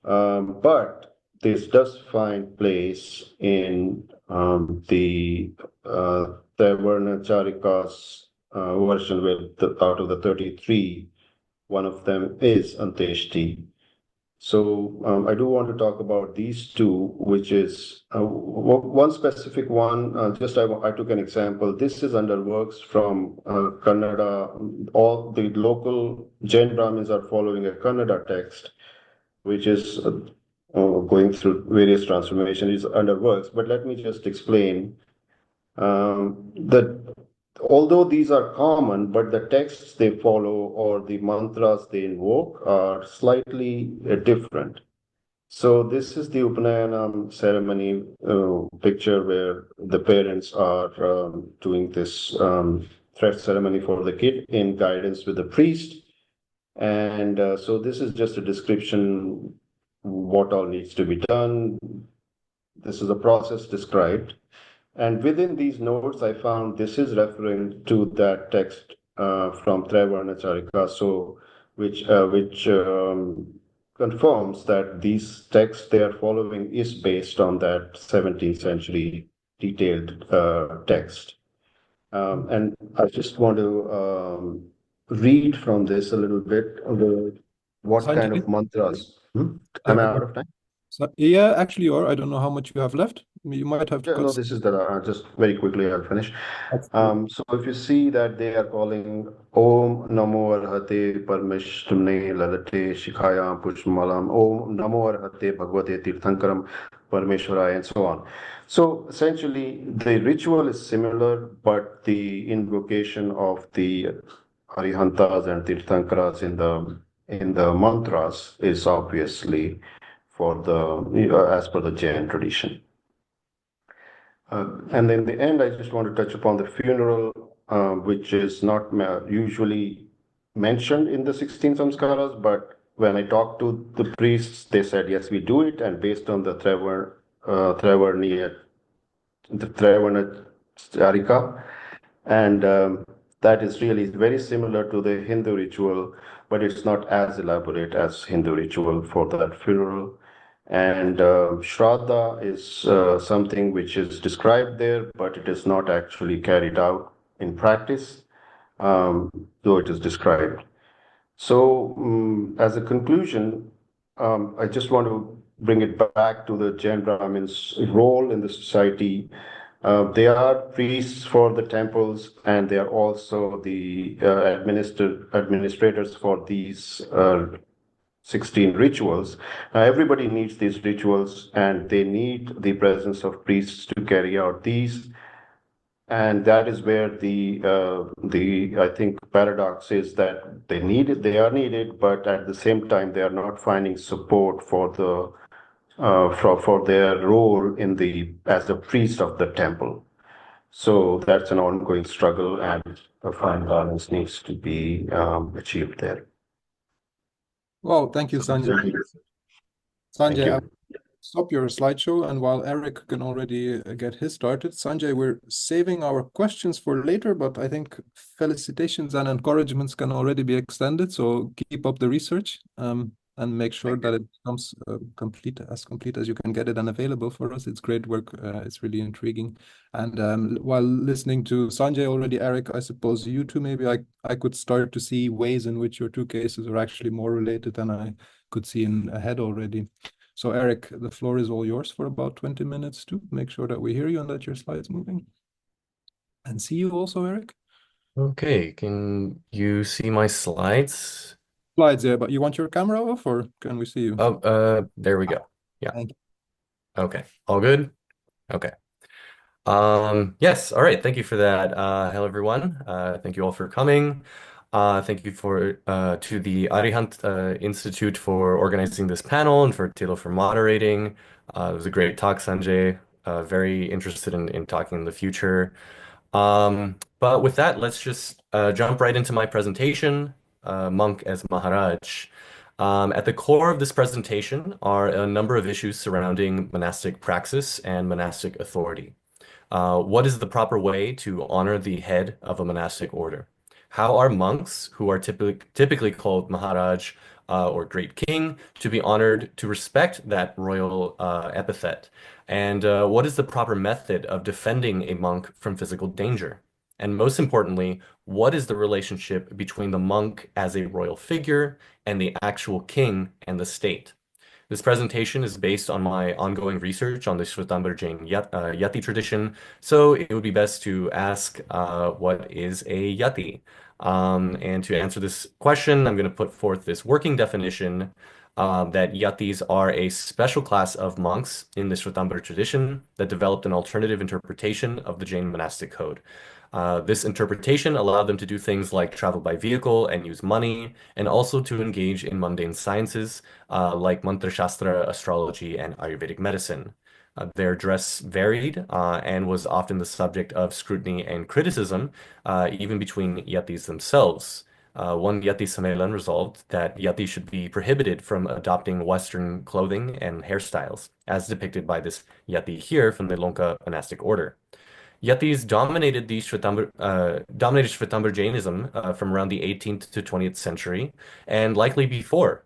But this does find place in the Tavarnacharika's version, where out of the 33, one of them is Antyeshti. So I do want to talk about these two, which is one specific one. I took an example. This is under works from Kannada. All the local Jain Brahmins are following a Kannada text, which is going through various transformations. It's under works. But let me just explain that although these are common, but the texts they follow or the mantras they invoke are slightly different. So this is the Upanayanam ceremony picture where the parents are doing this thread ceremony for the kid in guidance with the priest. And so this is just a description what all needs to be done. This is a process described. And within these notes, I found this is referring to that text from Traivarnacharika, so which confirms that these texts they are following is based on that 17th century detailed text. And I just want to read from this a little bit about what kind of mantras. Am I out of time? So, yeah, actually you are. I don't know how much you have left. You might have to no, this is just very quickly I'll finish. So if you see that they are calling Om Namo Arhate Parmeshtamne Lalate Shikhayam Pushmalam, Om Namo Arhate Bhagavate Tirthankaram Parmeshwaraya, and so on. So essentially the ritual is similar, but the invocation of the Arihantas and Tirthankaras in the mantras is obviously for the as per the Jain tradition. And in the end, I just want to touch upon the funeral, which is not usually mentioned in the 16 samskaras, but when I talked to the priests, they said, yes, we do it, and based on the Traivarnacharika, and that is really very similar to the Hindu ritual, but it's not as elaborate as Hindu ritual for that funeral. And Shraddha is something which is described there, but it is not actually carried out in practice, though it is described. So, as a conclusion, I just want to bring it back to the Jain Brahmins' role in the society. They are priests for the temples, and they are also the administrators for these 16 rituals. Everybody needs these rituals, and they need the presence of priests to carry out these. And that is where the I think paradox is that they are needed, but at the same time they are not finding support for the for their role in the as a priest of the temple. So that's an ongoing struggle, and a fine balance needs to be achieved there. Well, thank you, Sanjay. Thank Sanjay, you. stop your slideshow, and while Eric can already get his started, Sanjay, we're saving our questions for later, but I think felicitations and encouragements can already be extended, so keep up the research and make sure that it becomes complete as you can get it and available for us. It's great work. It's really intriguing. And while listening to Sanjay already, Eric, I suppose you too, maybe I could start to see ways in which your two cases are actually more related than I could see in ahead already. So Eric, the floor is all yours for about 20 minutes to make sure that we hear you and that your slide's moving. And see you also, Eric. Okay, can you see my slides? Slides, yeah, but you want your camera off or can we see you? Oh, there we go. Yeah. Thank you. Okay, all good? Okay. Yes, all right, thank you for that. Hello, everyone. Thank you all for coming. Thank you to the Arihanta Institute for organizing this panel and for Tillo for moderating. It was a great talk, Sanjay. Very interested in talking in the future. But with that, let's just jump right into my presentation, Monk as Maharaj. At the core of this presentation are a number of issues surrounding monastic praxis and monastic authority. What is the proper way to honor the head of a monastic order? How are monks, who are typically called Maharaj or Great King, to be honored, to respect that royal epithet? And what is the proper method of defending a monk from physical danger? And most importantly, what is the relationship between the monk as a royal figure and the actual king and the state? This presentation is based on my ongoing research on the Shvetambara Jain Yati tradition, so it would be best to ask what is a Yati? And to answer this question, I'm going to put forth this working definition that Yatis are a special class of monks in the Shvetambara tradition that developed an alternative interpretation of the Jain monastic code. This interpretation allowed them to do things like travel by vehicle and use money, and also to engage in mundane sciences like Mantra Shastra, astrology, and Ayurvedic medicine. Their dress varied and was often the subject of scrutiny and criticism, even between Yatis themselves. One Yati Sammelan resolved that Yati should be prohibited from adopting Western clothing and hairstyles, as depicted by this Yati here from the Lonka monastic order. Yatis dominated Shvetambara Jainism from around the 18th to 20th century, and likely before,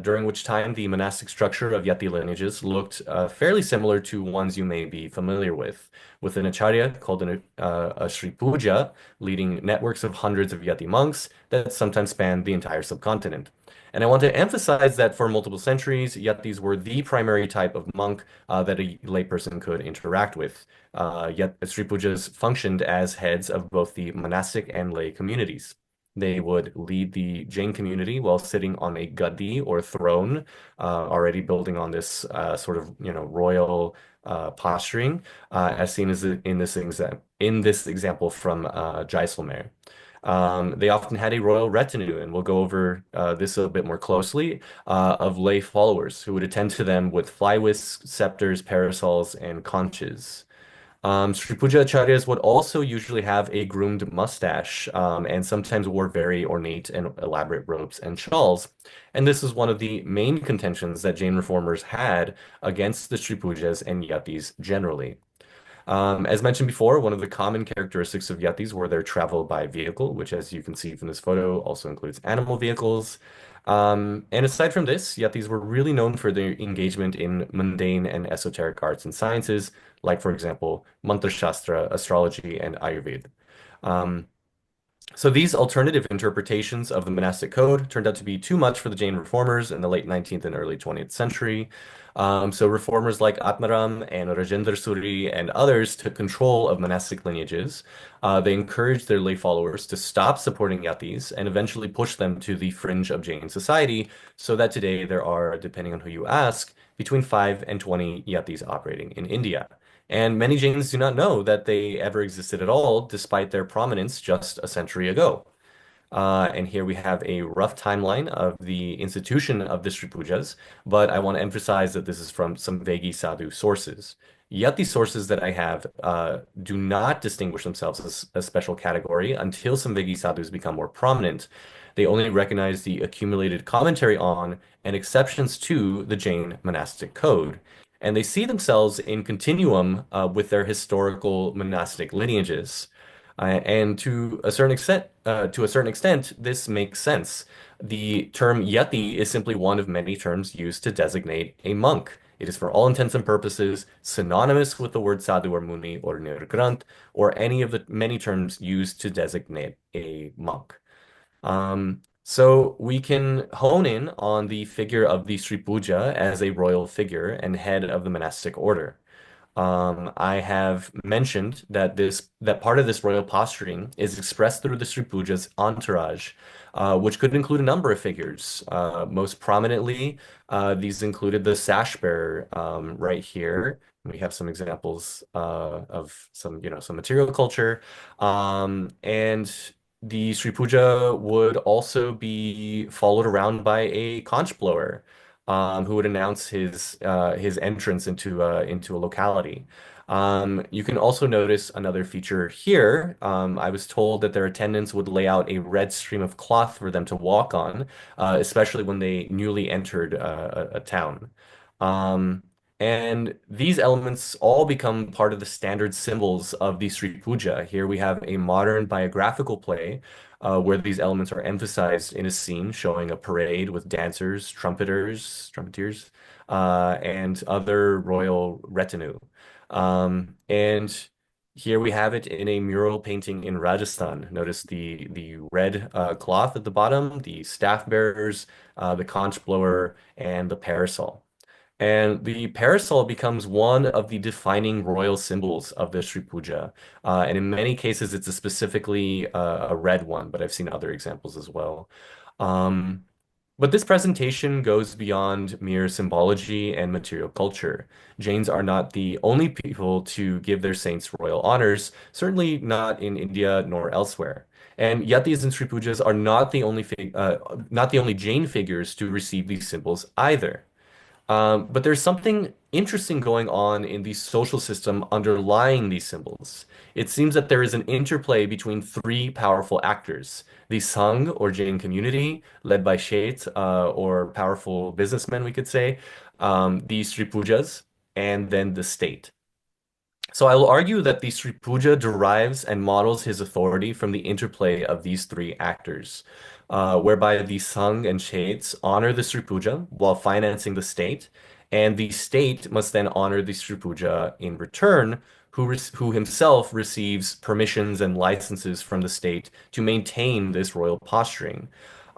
during which time the monastic structure of Yati lineages looked fairly similar to ones you may be familiar with an acharya called a Sri Puja, leading networks of hundreds of Yati monks that sometimes spanned the entire subcontinent. And I want to emphasize that for multiple centuries, Yatis were the primary type of monk that a layperson could interact with. Yet Sri Pujas functioned as heads of both the monastic and lay communities. They would lead the Jain community while sitting on a gaddi or throne, already building on this sort of royal posturing, as seen in this example from Jaisalmer. They often had a royal retinue, and we'll go over this a bit more closely, of lay followers who would attend to them with fly whisks, scepters, parasols, and conches. Sri Puja Acharyas would also usually have a groomed mustache and sometimes wore very ornate and elaborate robes and shawls. And this is one of the main contentions that Jain reformers had against the Sri Pujas and Yatis generally. As mentioned before, one of the common characteristics of Yatis were their travel by vehicle, which, as you can see from this photo, also includes animal vehicles. And aside from this, Yatis were really known for their engagement in mundane and esoteric arts and sciences, like, for example, Mantra Shastra, astrology, and Ayurveda. So these alternative interpretations of the monastic code turned out to be too much for the Jain reformers in the late 19th and early 20th century. So reformers like Atmaram and Rajendra Suri and others took control of monastic lineages. They encouraged their lay followers to stop supporting yatis and eventually push them to the fringe of Jain society, so that today there are, depending on who you ask, between 5 and 20 yatis operating in India. And many Jains do not know that they ever existed at all, despite their prominence just a century ago. And here we have a rough timeline of the institution of the Sri Pujas, but I want to emphasize that this is from some Vegi Sadhu sources. Yet these sources that I have do not distinguish themselves as a special category until some Vegi Sadhus become more prominent. They only recognize the accumulated commentary on and exceptions to the Jain monastic code. And they see themselves in continuum with their historical monastic lineages. And to a certain extent, this makes sense. The term yati is simply one of many terms used to designate a monk. It is for all intents and purposes synonymous with the word sadhu or muni or nirgrant or any of the many terms used to designate a monk. So we can hone in on the figure of the Sri Puja as a royal figure and head of the monastic order. I have mentioned that part of this royal posturing is expressed through the Sri Puja's entourage, which could include a number of figures. Most prominently, these included the sash bearer right here. We have some examples of some material culture, and the Sri Puja would also be followed around by a conch blower who would announce his entrance into a locality. You can also notice another feature here. I was told that their attendants would lay out a red stream of cloth for them to walk on, especially when they newly entered a town. And these elements all become part of the standard symbols of the Sri Puja. Here we have a modern biographical play where these elements are emphasized in a scene showing a parade with dancers, trumpeteers, and other royal retinue. And here we have it in a mural painting in Rajasthan. Notice the red cloth at the bottom, the staff bearers, the conch blower, and the parasol. And the parasol becomes one of the defining royal symbols of the Sri Puja. And in many cases, it's specifically a red one, but I've seen other examples as well. But this presentation goes beyond mere symbology and material culture. Jains are not the only people to give their saints royal honors, certainly not in India nor elsewhere. And yatis and Sri Pujas are not the only Jain figures to receive these symbols either. But there's something interesting going on in the social system underlying these symbols. It seems that there is an interplay between three powerful actors: the Sangh or Jain community, led by Sheth, or powerful businessmen, we could say, the Sri Pujas, and then the state. So I will argue that the Sri Puja derives and models his authority from the interplay of these three actors, whereby the Sangh and Shades honor the Sri Puja while financing the state, and the state must then honor the Sri Puja in return, who himself receives permissions and licenses from the state to maintain this royal posturing.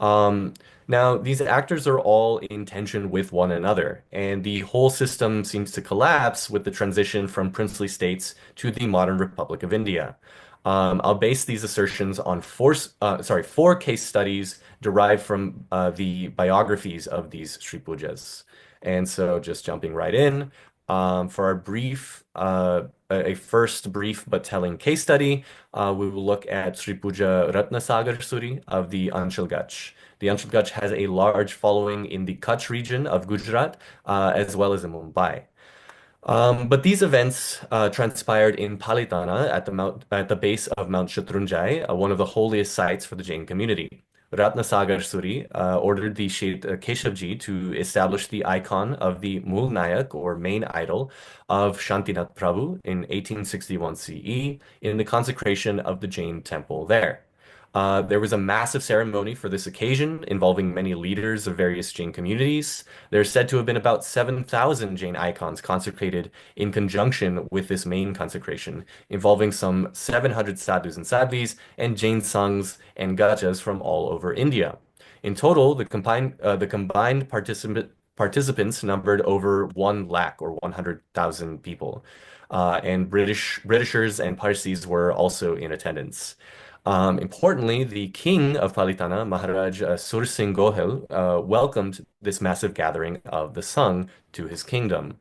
Um, Now, these actors are all in tension with one another, and the whole system seems to collapse with the transition from princely states to the modern Republic of India. I'll base these assertions on four case studies derived from the biographies of these Sri Pujas. And so, just jumping right in, for our a first brief but telling case study, we will look at Sri Puja Ratnasagar Suri of the Anchal Gach. The Anchal Gach has a large following in the Kutch region of Gujarat, as well as in Mumbai. But these events transpired in Palitana at the base of Mount Shatrunjay, one of the holiest sites for the Jain community. Ratnasagar Suri ordered the Sheth Keshavji to establish the icon of the Mool Nayak, or main idol, of Shantinath Prabhu in 1861 CE in the consecration of the Jain temple there. There was a massive ceremony for this occasion involving many leaders of various Jain communities. There's said to have been about 7,000 Jain icons consecrated in conjunction with this main consecration, involving some 700 sadhus and sadhvis and Jain sanghs and gajas from all over India. In total, the combined participants numbered over 1 lakh or 100,000 people, and Britishers and Parsis were also in attendance. Importantly, the king of Palitana, Maharaj Sur Singh Gohil, welcomed this massive gathering of the Sangh to his kingdom.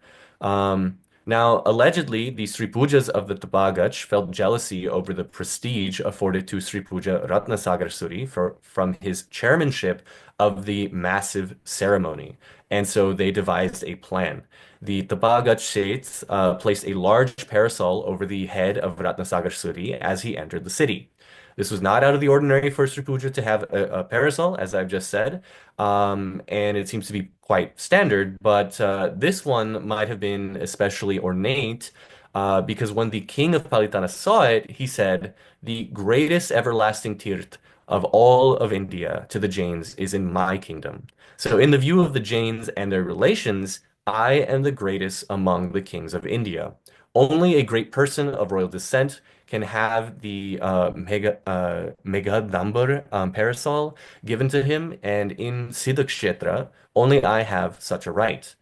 Now, allegedly, the Sri Pujas of the Tabagach felt jealousy over the prestige afforded to Sri Puja Ratnasagar Suri from his chairmanship of the massive ceremony. And so they devised a plan. The Tabagach Sheths placed a large parasol over the head of Ratnasagar Suri as he entered the city. This was not out of the ordinary for Sri Puja to have a parasol, as I've just said, and it seems to be quite standard, but this one might have been especially ornate because when the king of Palitana saw it, he said, "The greatest everlasting tirt of all of India to the Jains is in my kingdom." So in the view of the Jains and their relations, I am the greatest among the kings of India. Only a great person of royal descent can have the Meghadambar parasol given to him, and in Siddhakshetra, only I have such a right.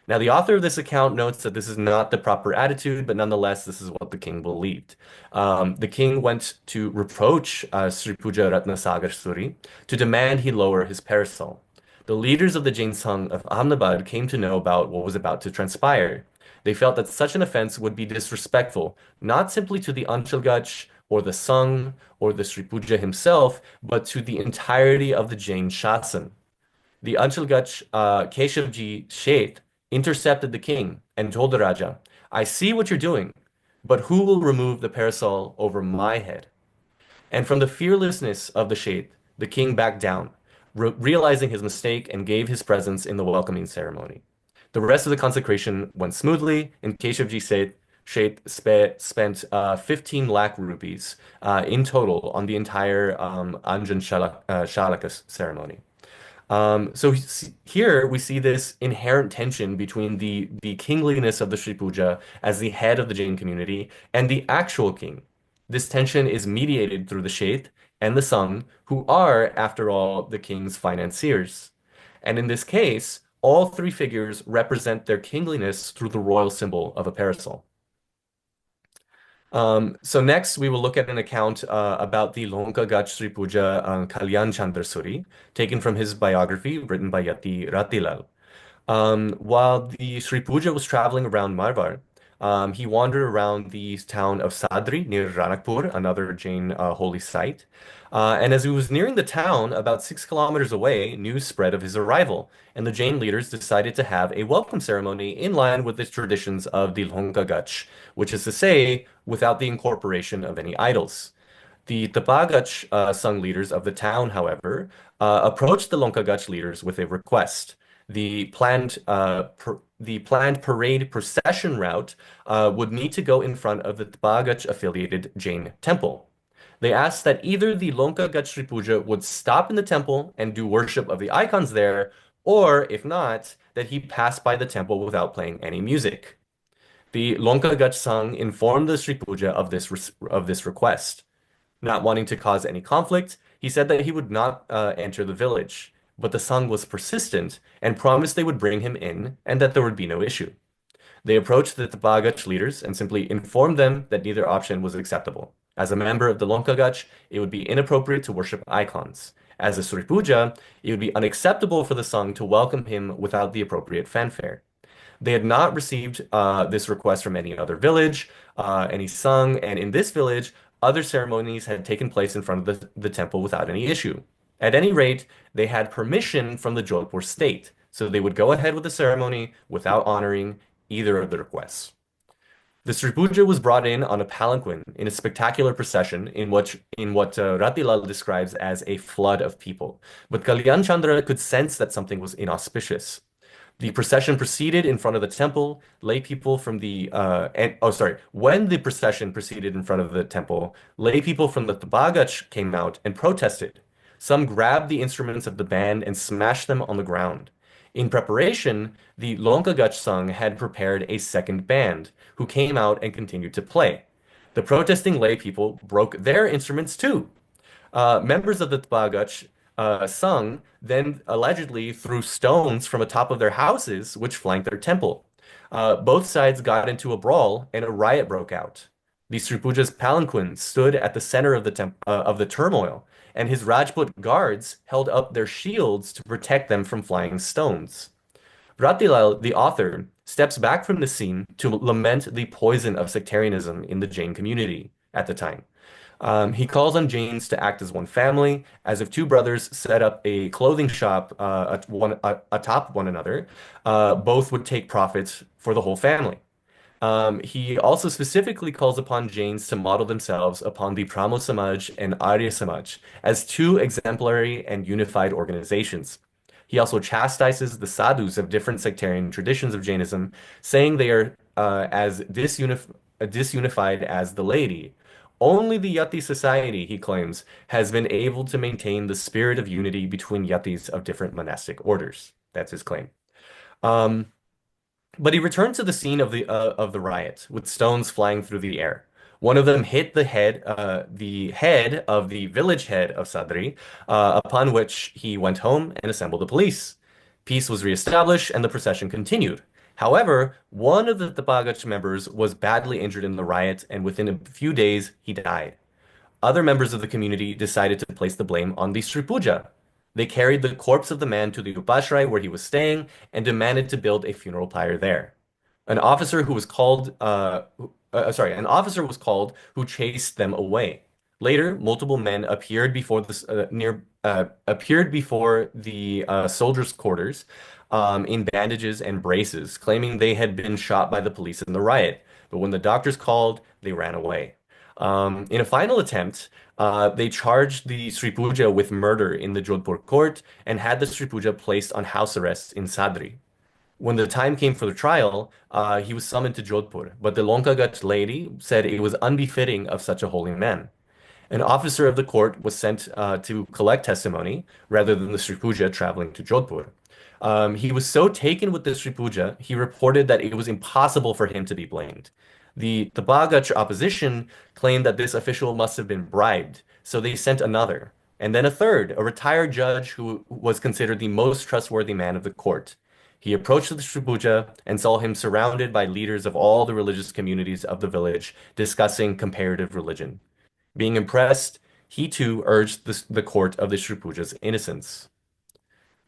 Now, the author of this account notes that this is not the proper attitude, but nonetheless, this is what the king believed. The king went to reproach Sri Puja Ratnasagar Suri to demand he lower his parasol. The leaders of the Jain Sangh of Ahmedabad came to know about what was about to transpire. They felt that such an offense would be disrespectful, not simply to the Anchalgach or the Sangh or the Sri Puja himself, but to the entirety of the Jain Shasan. The Anchalgach Keshavji Sheth intercepted the king and told the Raja, "I see what you're doing, but who will remove the parasol over my head?" And from the fearlessness of the Sheth, the king backed down, realizing his mistake and gave his presence in the welcoming ceremony. The rest of the consecration went smoothly, and Keshavji Sheth spent 15 lakh rupees in total on the entire Anjan Shalaka ceremony. So here we see this inherent tension between the kingliness of the Sri Puja as the head of the Jain community and the actual king. This tension is mediated through the Sheth and the Sangh, who are, after all, the king's financiers. And in this case, all three figures represent their kingliness through the royal symbol of a parasol. So next, we will look at an account about the Lonkagach Sri Puja Kalyan Chandra Suri, taken from his biography written by Yati Ratilal. While the Sri Puja was traveling around Marwar, he wandered around the town of Sadri near Ranakpur, another Jain holy site. And as he was nearing the town, about 6 kilometers away, news spread of his arrival, and the Jain leaders decided to have a welcome ceremony in line with the traditions of the Lonkagach, which is to say, without the incorporation of any idols. The Tapagach Sangh leaders of the town, however, approached the Lonkagach leaders with a request. The planned parade procession route would need to go in front of the Tapagach affiliated Jain temple. They asked that either the Lonkagach Sri Puja would stop in the temple and do worship of the icons there, or if not, that he pass by the temple without playing any music. The Lonkagach Sangh informed the Sri Puja of this request. Not wanting to cause any conflict, he said that he would not enter the village, but the Sangh was persistent and promised they would bring him in and that there would be no issue. They approached the Tapagach leaders and simply informed them that neither option was acceptable. As a member of the Lonkagach, it would be inappropriate to worship icons. As a Sri Puja, it would be unacceptable for the Sangh to welcome him without the appropriate fanfare. They had not received this request from any other village, any Sangh, and in this village, other ceremonies had taken place in front of the temple without any issue. At any rate, they had permission from the Jodhpur state, so they would go ahead with the ceremony without honoring either of the requests. The Sri Puja was brought in on a palanquin in a spectacular procession in what Ratilal describes as a flood of people. But Kalyan Chandra could sense that something was inauspicious. The procession proceeded in front of the temple. Lay people from when the procession proceeded in front of the temple, lay people from the Tabagach came out and protested. Some grabbed the instruments of the band and smashed them on the ground. In preparation, the Lonkagach Sung had prepared a second band, who came out and continued to play. The protesting lay people broke their instruments too. Members of the Tabagach Sung then allegedly threw stones from atop of their houses, which flanked their temple. Both sides got into a brawl, and a riot broke out. The Sri Puja's palanquin stood at the center of the turmoil, and his Rajput guards held up their shields to protect them from flying stones. Dalal, the author, steps back from the scene to lament the poison of sectarianism in the Jain community at the time. He calls on Jains to act as one family, as if two brothers set up a clothing shop atop one another, both would take profits for the whole family. He also specifically calls upon Jains to model themselves upon the Brahmo Samaj and Arya Samaj as two exemplary and unified organizations. He also chastises the sadhus of different sectarian traditions of Jainism, saying they are as disunified as the laity. Only the Yati society, he claims, has been able to maintain the spirit of unity between Yatis of different monastic orders. That's his claim. But he returned to the scene of the riot with stones flying through the air. One of them hit the head of the village head of Sadri, upon which he went home and assembled the police. Peace was reestablished and the procession continued. However, one of the Tabagach members was badly injured in the riot, and within a few days, he died. Other members of the community decided to place the blame on the Sri Puja. They carried the corpse of the man to the Upashray where he was staying and demanded to build a funeral pyre there. An officer was called who chased them away. Later, multiple men appeared before the soldiers' quarters in bandages and braces, claiming they had been shot by the police in the riot. But when the doctors called, they ran away. In a final attempt, they charged the Sri Puja with murder in the Jodhpur court and had the Sri Puja placed on house arrest in Sadri. When the time came for the trial, he was summoned to Jodhpur, but the Lonkagach lady said it was unbefitting of such a holy man. An officer of the court was sent to collect testimony rather than the Sri Puja traveling to Jodhpur. He was so taken with the Sri Puja, he reported that it was impossible for him to be blamed. The Tabagach opposition claimed that this official must have been bribed, so they sent another, and then a third, a retired judge who was considered the most trustworthy man of the court. He approached the Sri Puja and saw him surrounded by leaders of all the religious communities of the village discussing comparative religion. Being impressed, he too urged the court of the Sri Puja's innocence.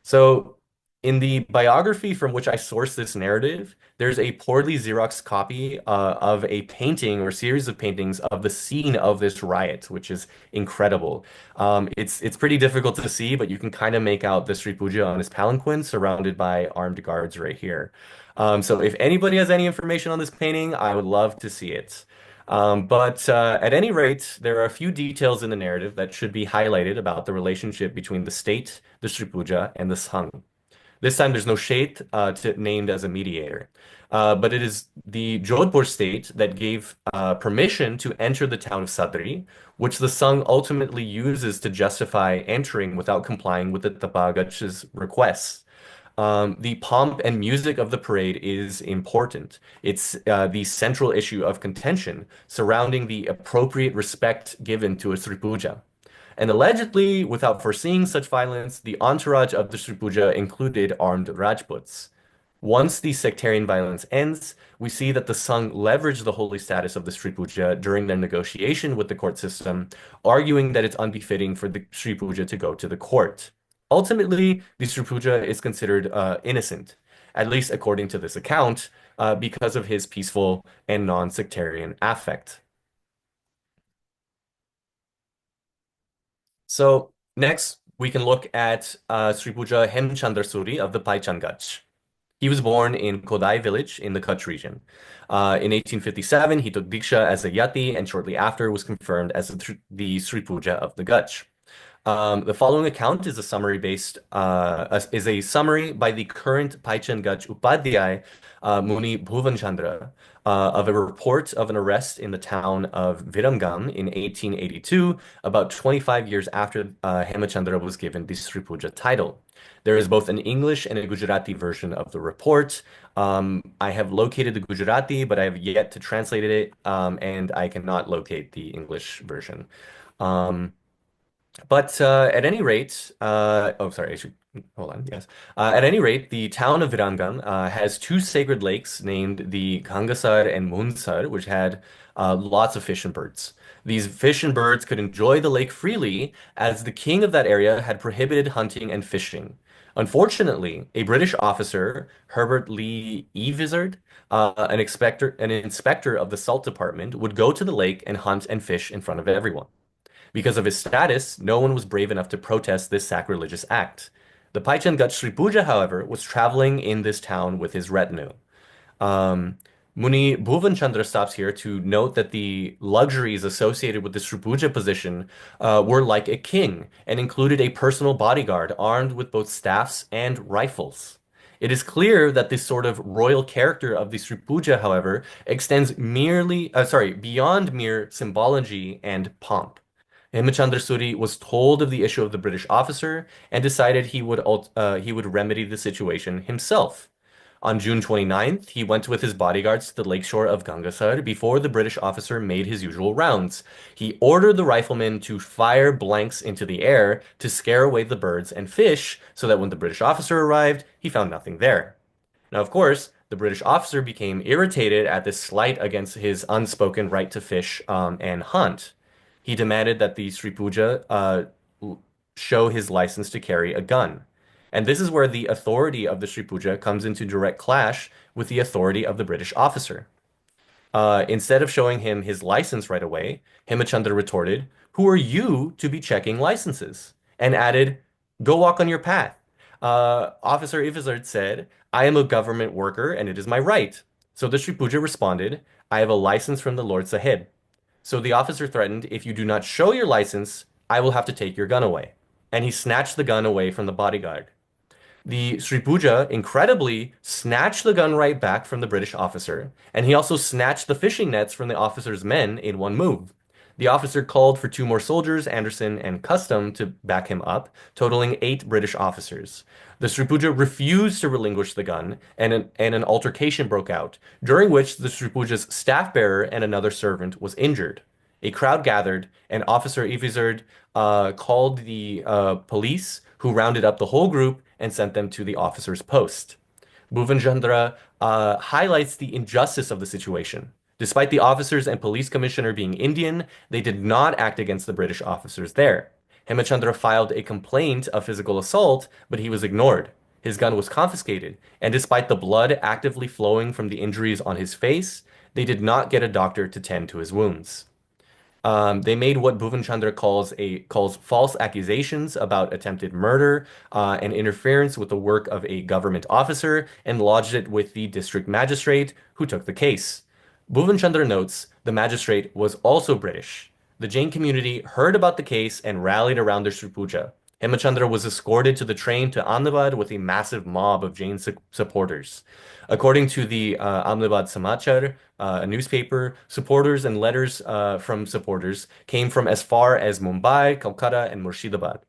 So, in the biography from which I sourced this narrative, there's a poorly Xerox copy of a painting or series of paintings of the scene of this riot, which is incredible. It's pretty difficult to see, but you can kind of make out the Sri Puja on his palanquin surrounded by armed guards right here. So if anybody has any information on this painting, I would love to see it. But at any rate, there are a few details in the narrative that should be highlighted about the relationship between the state, the Sri Puja, and the Sangh. This time there's no Sheth named as a mediator, but it is the Jodhpur state that gave permission to enter the town of Sadri, which the Sangh ultimately uses to justify entering without complying with the Tabagach's requests. The pomp and music of the parade is important. It's the central issue of contention surrounding the appropriate respect given to a Sri Puja. And allegedly, without foreseeing such violence, the entourage of the Sri Puja included armed Rajputs. Once the sectarian violence ends, we see that the Sangh leveraged the holy status of the Sri Puja during their negotiation with the court system, arguing that it's unbefitting for the Sri Puja to go to the court. Ultimately, the Sri Puja is considered innocent, at least according to this account, because of his peaceful and non-sectarian affect. So next, we can look at Sri Puja Hemchandra Suri of the Paichan. He was born in Kodai village in the Kutch region. In 1857, he took Diksha as a Yati and shortly after was confirmed as the Sri Puja of the Kutch. The following account is a summary by the current Paichen Gach Upadhyay, Muni Bhuvanchandra, of a report of an arrest in the town of Viramgam in 1882, about 25 years after Hemachandra was given the Sri Puja title. There is both an English and a Gujarati version of the report. I have located the Gujarati, but I have yet to translate it, and I cannot locate the English version. But at any rate, oh, sorry, I should hold on. Yes. At any rate, the town of Viramgam has two sacred lakes named the Gangasar and Munsar, which had lots of fish and birds. These fish and birds could enjoy the lake freely as the king of that area had prohibited hunting and fishing. Unfortunately, a British officer, Herbert Lee Evizard, an inspector of the salt department, would go to the lake and hunt and fish in front of everyone. Because of his status, no one was brave enough to protest this sacrilegious act. The Paichen Gach Sri Puja, however, was traveling in this town with his retinue. Muni Bhuvanchandra stops here to note that the luxuries associated with the Sri Puja position were like a king and included a personal bodyguard armed with both staffs and rifles. It is clear that this sort of royal character of the Sri Puja, however, extends beyond mere symbology and pomp. Hemachandra Suri was told of the issue of the British officer and decided he would remedy the situation himself. On June 29th, he went with his bodyguards to the lakeshore of Gangasar before the British officer made his usual rounds. He ordered the riflemen to fire blanks into the air to scare away the birds and fish so that when the British officer arrived, he found nothing there. Now, of course, the British officer became irritated at this slight against his unspoken right to fish and hunt. He demanded that the Sri Puja show his license to carry a gun. And this is where the authority of the Sri Puja comes into direct clash with the authority of the British officer. Instead of showing him his license right away, Hemachandra retorted, "Who are you to be checking licenses?" And added, "Go walk on your path." Officer Ivizard said, "I am a government worker and it is my right." So the Sri Puja responded, "I have a license from the Lord Sahib." So the officer threatened, "If you do not show your license, I will have to take your gun away." And he snatched the gun away from the bodyguard. The Sri Puja incredibly snatched the gun right back from the British officer, and he also snatched the fishing nets from the officer's men in one move. The officer called for two more soldiers, Anderson and Custom, to back him up, totaling 8 British officers. The Sri Puja refused to relinquish the gun, and an altercation broke out, during which the Sri Puja's staff bearer and another servant was injured. A crowd gathered, and Officer Ivizard called the police, who rounded up the whole group and sent them to the officer's post. Bhuvanchandra highlights the injustice of the situation. Despite the officers and police commissioner being Indian, they did not act against the British officers there. Hemachandra filed a complaint of physical assault, but he was ignored. His gun was confiscated, and despite the blood actively flowing from the injuries on his face, they did not get a doctor to tend to his wounds. They made what Bhuvanchandra calls false accusations about attempted murder and interference with the work of a government officer and lodged it with the district magistrate who took the case. Bhuvanchandra notes the magistrate was also British. The Jain community heard about the case and rallied around their Sri Puja. Hemachandra was escorted to the train to Ahmedabad with a massive mob of Jain supporters. According to the Ahmedabad Samachar, a newspaper, supporters and letters from supporters came from as far as Mumbai, Calcutta, and Murshidabad.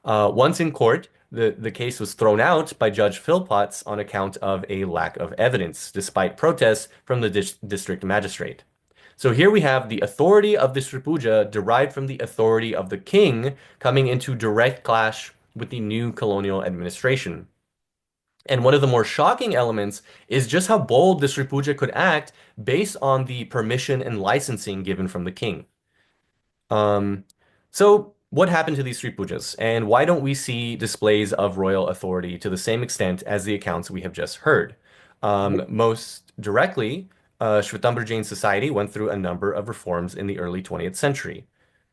Once in court, the case was thrown out by Judge Philpotts on account of a lack of evidence, despite protests from the district magistrate. So here we have the authority of the Sri Puja derived from the authority of the king coming into direct clash with the new colonial administration. And one of the more shocking elements is just how bold the Sri Puja could act based on the permission and licensing given from the king. So what happened to these Sri Pujas, and why don't we see displays of royal authority to the same extent as the accounts we have just heard? Most directly, Shvetambara Jain society went through a number of reforms in the early 20th century.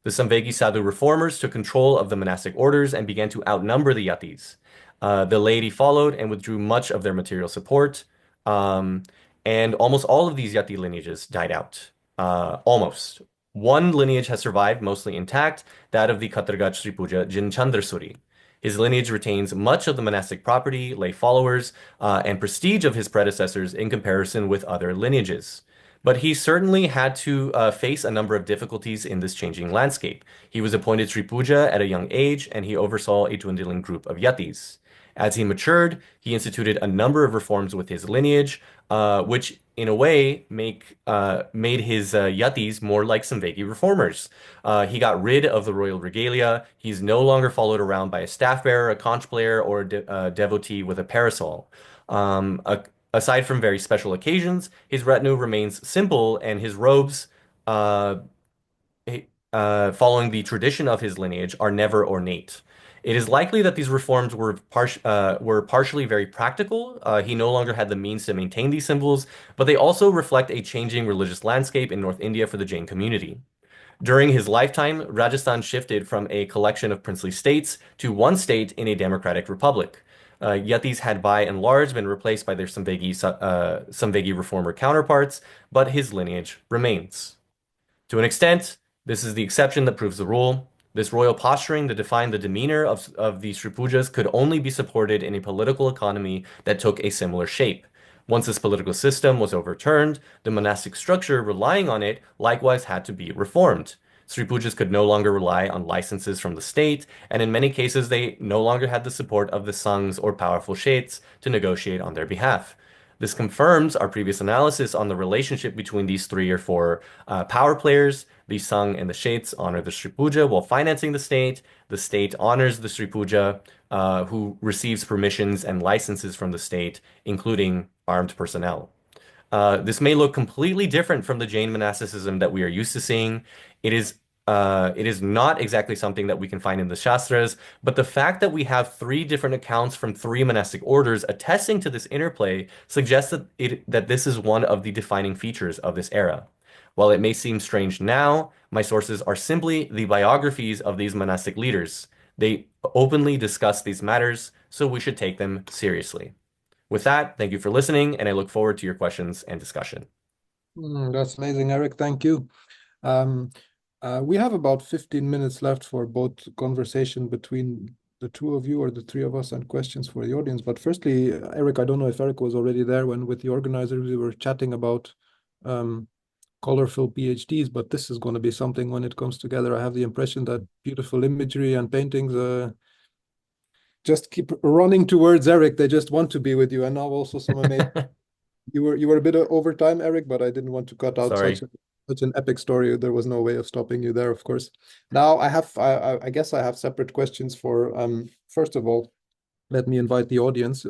The Samvegi Sadhu reformers took control of the monastic orders and began to outnumber the yatis. The laity followed and withdrew much of their material support, and almost all of these yati lineages died out. Almost. One lineage has survived mostly intact, that of the Katargat Sri Puja Jinchandrasuri. His lineage retains much of the monastic property, lay followers, and prestige of his predecessors in comparison with other lineages. But he certainly had to face a number of difficulties in this changing landscape. He was appointed Sri Puja at a young age, and he oversaw a dwindling group of yatis. As he matured, he instituted a number of reforms with his lineage, which in a way made his yatis more like Samvegi reformers. He got rid of the royal regalia. He's no longer followed around by a staff bearer, a conch player, or a devotee with a parasol. Aside from very special occasions, his retinue remains simple, and his robes, uh, following the tradition of his lineage, are never ornate. It is likely that these reforms were partially very practical. He no longer had the means to maintain these symbols, but they also reflect a changing religious landscape in North India for the Jain community. During his lifetime, Rajasthan shifted from a collection of princely states to one state in a democratic republic. Yatis had by and large been replaced by their Samvegi reformer counterparts, but his lineage remains. To an extent, this is the exception that proves the rule. This royal posturing that defined the demeanor of the Sri Pujas could only be supported in a political economy that took a similar shape. Once this political system was overturned, the monastic structure relying on it likewise had to be reformed. Sri Pujas could no longer rely on licenses from the state, and in many cases they no longer had the support of the sanghs or powerful sheikhs to negotiate on their behalf. This confirms our previous analysis on the relationship between these three or four power players. The Sangh and the Sheikhs honor the Sri Puja while financing the state. The state honors the Sri Puja, who receives permissions and licenses from the state, including armed personnel. This may look completely different from the Jain monasticism that we are used to seeing. It is not exactly something that we can find in the Shastras, but the fact that we have three different accounts from three monastic orders attesting to this interplay suggests that this is one of the defining features of this era. While it may seem strange now, my sources are simply the biographies of these monastic leaders. They openly discuss these matters, so we should take them seriously. With that, thank you for listening, and I look forward to your questions and discussion. That's amazing, Eric. Thank you. We have about 15 minutes left for both conversation between the two of you or the three of us and questions for the audience. But firstly, Eric, I don't know if Eric was already there when with the organizers we were chatting about colorful PhDs, but this is going to be something when it comes together. I have the impression that beautiful imagery and paintings just keep running towards Eric. They just want to be with you. And now also some amazing. You were a bit over time, Eric, but I didn't want to cut out such an epic story. There was no way of stopping you there, of course. Now I guess I have separate questions for first of all, let me invite the audience.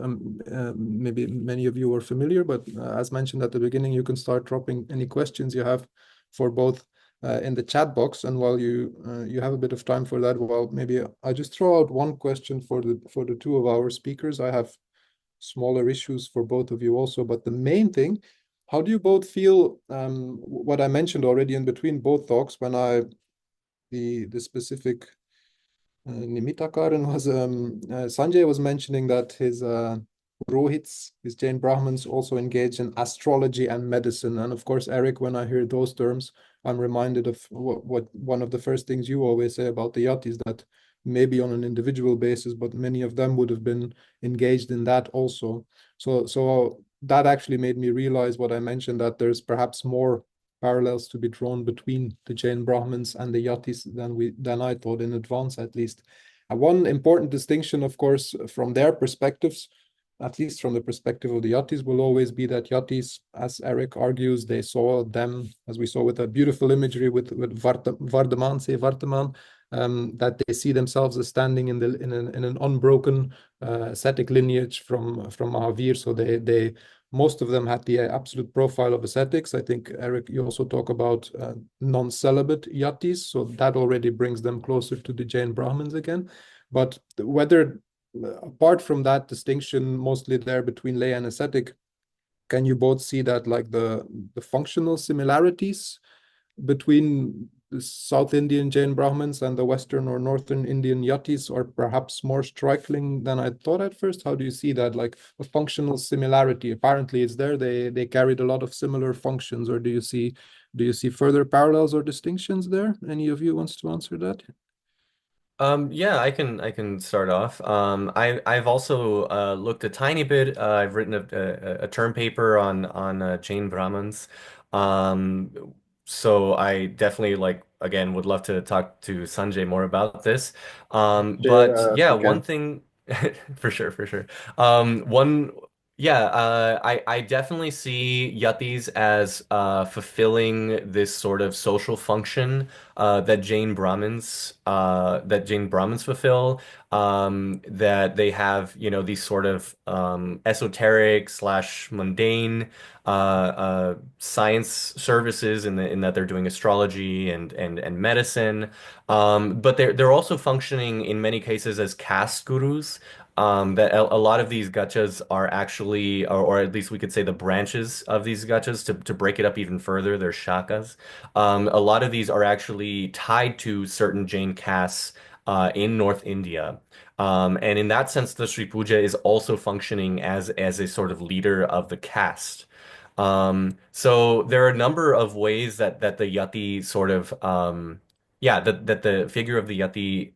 Maybe many of you are familiar, but as mentioned at the beginning, you can start dropping any questions you have for both in the chat box. And while you have a bit of time for that, well, maybe I just throw out one question for the two of our speakers. I have smaller issues for both of you also, but the main thing, how do you both feel what I mentioned already in between both talks when the specific Nimittakaran was Sanjay was mentioning that his Rohits, his Jain Brahmins, also engage in astrology and medicine. And of course, Eric, when I hear those terms, I'm reminded of what one of the first things you always say about the yatis, that maybe on an individual basis, but many of them would have been engaged in that also. So that actually made me realize what I mentioned, that there's perhaps more parallels to be drawn between the Jain Brahmins and the yatis than I thought in advance, at least. And one important distinction, of course, from their perspectives, at least from the perspective of the yatis, will always be that yatis, as Eric argues, they saw them, as we saw with a beautiful imagery with Vardaman, that they see themselves as standing in an unbroken ascetic lineage from Mahavir. So they most of them had the absolute profile of ascetics. I think, Eric, you also talk about non-celibate yatis, so that already brings them closer to the Jain Brahmins again. But whether, apart from that distinction mostly there between lay and ascetic, can you both see that like the functional similarities between the South Indian Jain Brahmins and the Western or Northern Indian yatis are perhaps more striking than I thought at first? How do you see that, like a functional similarity? Apparently it's there, they carried a lot of similar functions, or do you see Do you see further parallels or distinctions there? Any of you wants to answer that? Yeah, I can start off. I've also looked a tiny bit. I've written a term paper on Jain Brahmins. So I definitely like again would love to talk to Sanjay more about this. But Share if yeah, you one can. thing for sure, for sure. One yeah, I definitely see yatis as fulfilling this sort of social function that Jain Brahmins fulfill, that they have, you know, these sort of esoteric slash mundane science services in that they're doing astrology and medicine. But they're also functioning in many cases as caste gurus. That a lot of these gachas are actually, or at least we could say the branches of these gachas to break it up even further, they're shakas. A lot of these are actually tied to certain Jain castes in North India. And in that sense, the Sri Puja is also functioning as a sort of leader of the caste. So there are a number of ways that the yati sort of yeah, that the figure of the yati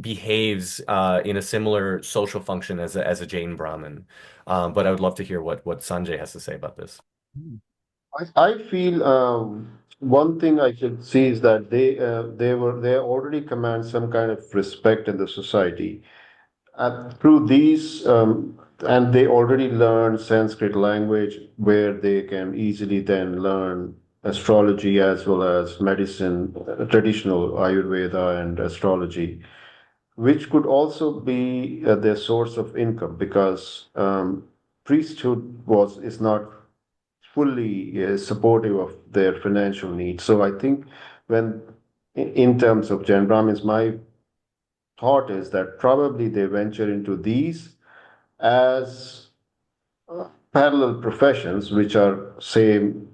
behaves in a similar social function as a Jain Brahmin. But I would love to hear what Sanjay has to say about this. I feel one thing I should see is that they already command some kind of respect in the society. Through these, and they already learn Sanskrit language, where they can easily then learn astrology as well as medicine, traditional Ayurveda and astrology, which could also be their source of income because priesthood was is not fully supportive of their financial needs. So I think when in terms of Jain Brahmins, my thought is that probably they venture into these as parallel professions, which are same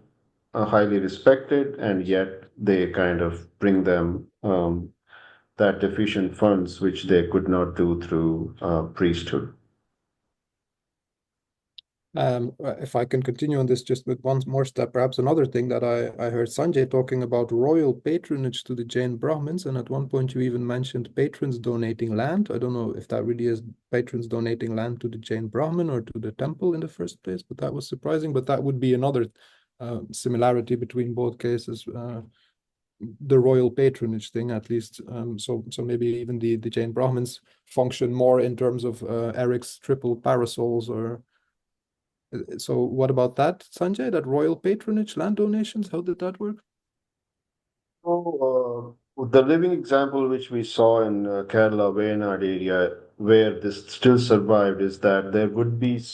highly respected, and yet they kind of bring them that efficient funds, which they could not do through priesthood. If I can continue on this just with one more step, perhaps another thing that I heard Sanjay talking about royal patronage to the Jain Brahmins, and at one point you even mentioned patrons donating land. I don't know if that really is patrons donating land to the Jain Brahmin or to the temple in the first place, but that was surprising. But that would be another similarity between both cases, the royal patronage thing at least. So maybe even the Jain Brahmins function more in terms of Eric's triple parasols or. So what about that, Sanjay? That royal patronage, land donations, how did that work? So, the living example which we saw in Kerala, Wayanad area, where this still survived, is that there would be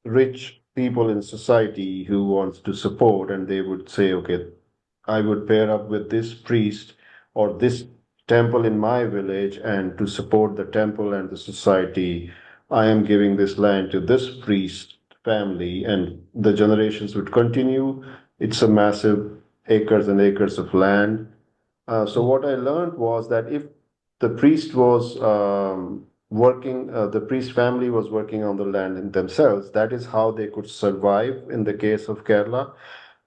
rich people in society who wants to support, and they would say, okay, I would pair up with this priest or this temple in my village, and to support the temple and the society, I am giving this land to this priest family, and the generations would continue. It's a massive acres and acres of land. So what I learned was that if the priest was the priest family was working on the land in themselves, that is how they could survive in the case of Kerala.